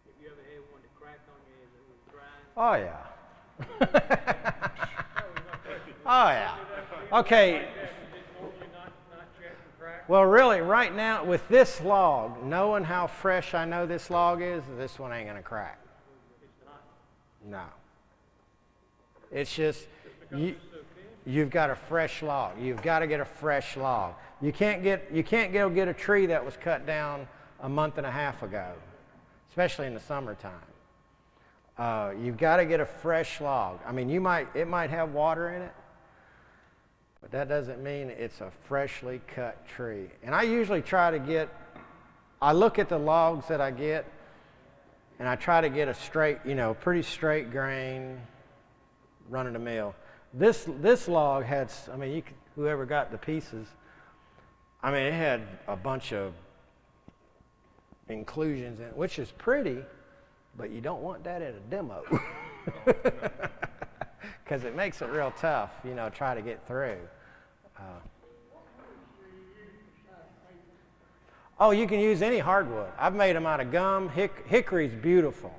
Have you ever had one that cracked on you as it was drying? Oh yeah. Okay. Well, really, right now, with this log, knowing how fresh I know this log is, this one ain't gonna crack. No. It's just, you've got a fresh log. You've got to get a fresh log. You can't go get a tree that was cut down a month and a half ago, especially in the summertime. You've got to get a fresh log. I mean, it might have water in it, but that doesn't mean it's a freshly cut tree. And I usually I look at the logs that I get, and I try to get a straight, you know, pretty straight grain, run of the mill. This log had, I mean, whoever got the pieces, I mean, it had a bunch of inclusions in it, which is pretty, but you don't want that in a demo. Because it makes it real tough, you know, try to get through. Oh, you can use any hardwood. I've made them out of gum. Hickory's beautiful.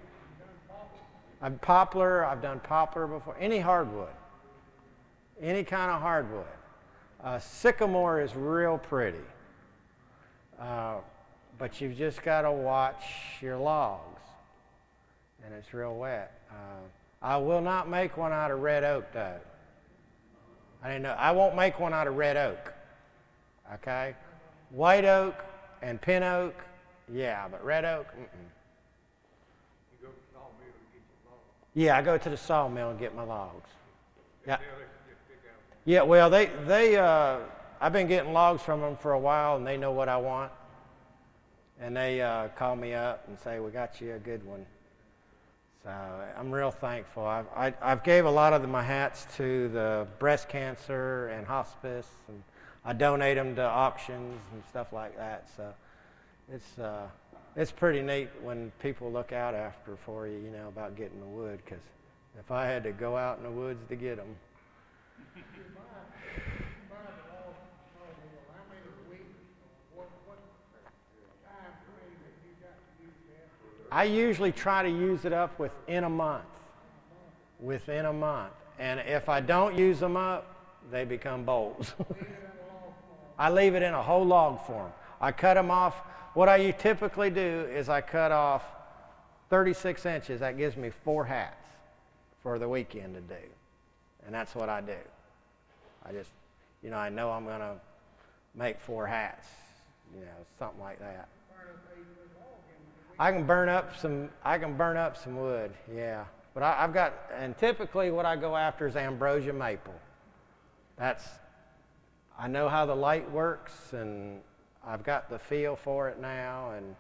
I've done poplar before. Any hardwood. Any kind of hardwood. Sycamore is real pretty. But you've just got to watch your logs. And it's real wet. I will not make one out of red oak, though. I won't make one out of red oak. Okay? White oak and pin oak, yeah, but red oak, You go to the sawmill to get your logs. yeah, I go to the sawmill and get my logs. Yeah. They'll let you just pick out. Yeah, well, I've been getting logs from them for a while, and they know what I want. And they call me up and say, we got you a good one. So I'm real thankful. I've gave a lot of my hats to the breast cancer and hospice, and I donate them to auctions and stuff like that. So it's pretty neat when people look out after for you, you know, about getting the wood, because if I had to go out in the woods to get them. I usually try to use it up within a month. Within a month. And if I don't use them up, they become bowls. I leave it in a whole log form. I cut them off. What I typically do is I cut off 36 inches. That gives me 4 hats for the weekend to do. And that's what I do. I just, you know, I know I'm going to make 4 hats, you know, something like that. I can burn up some wood, yeah. But I've got, and typically what I go after is ambrosia maple. I know how the light works, and I've got the feel for it now. And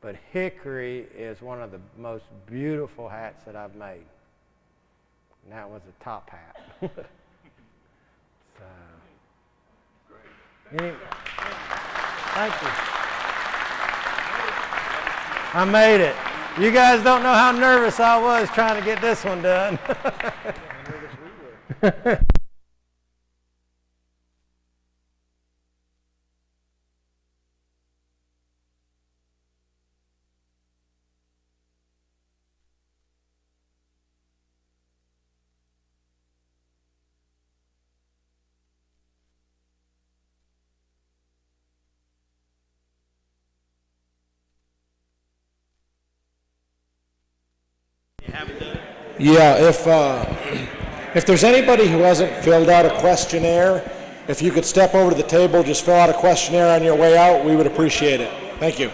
but hickory is one of the most beautiful hats that I've made, and that was a top hat. So, great. Thank you. I made it. You guys don't know how nervous I was trying to get this one done. Yeah, if there's anybody who hasn't filled out a questionnaire, if you could step over to the table, just fill out a questionnaire on your way out, we would appreciate it. Thank you.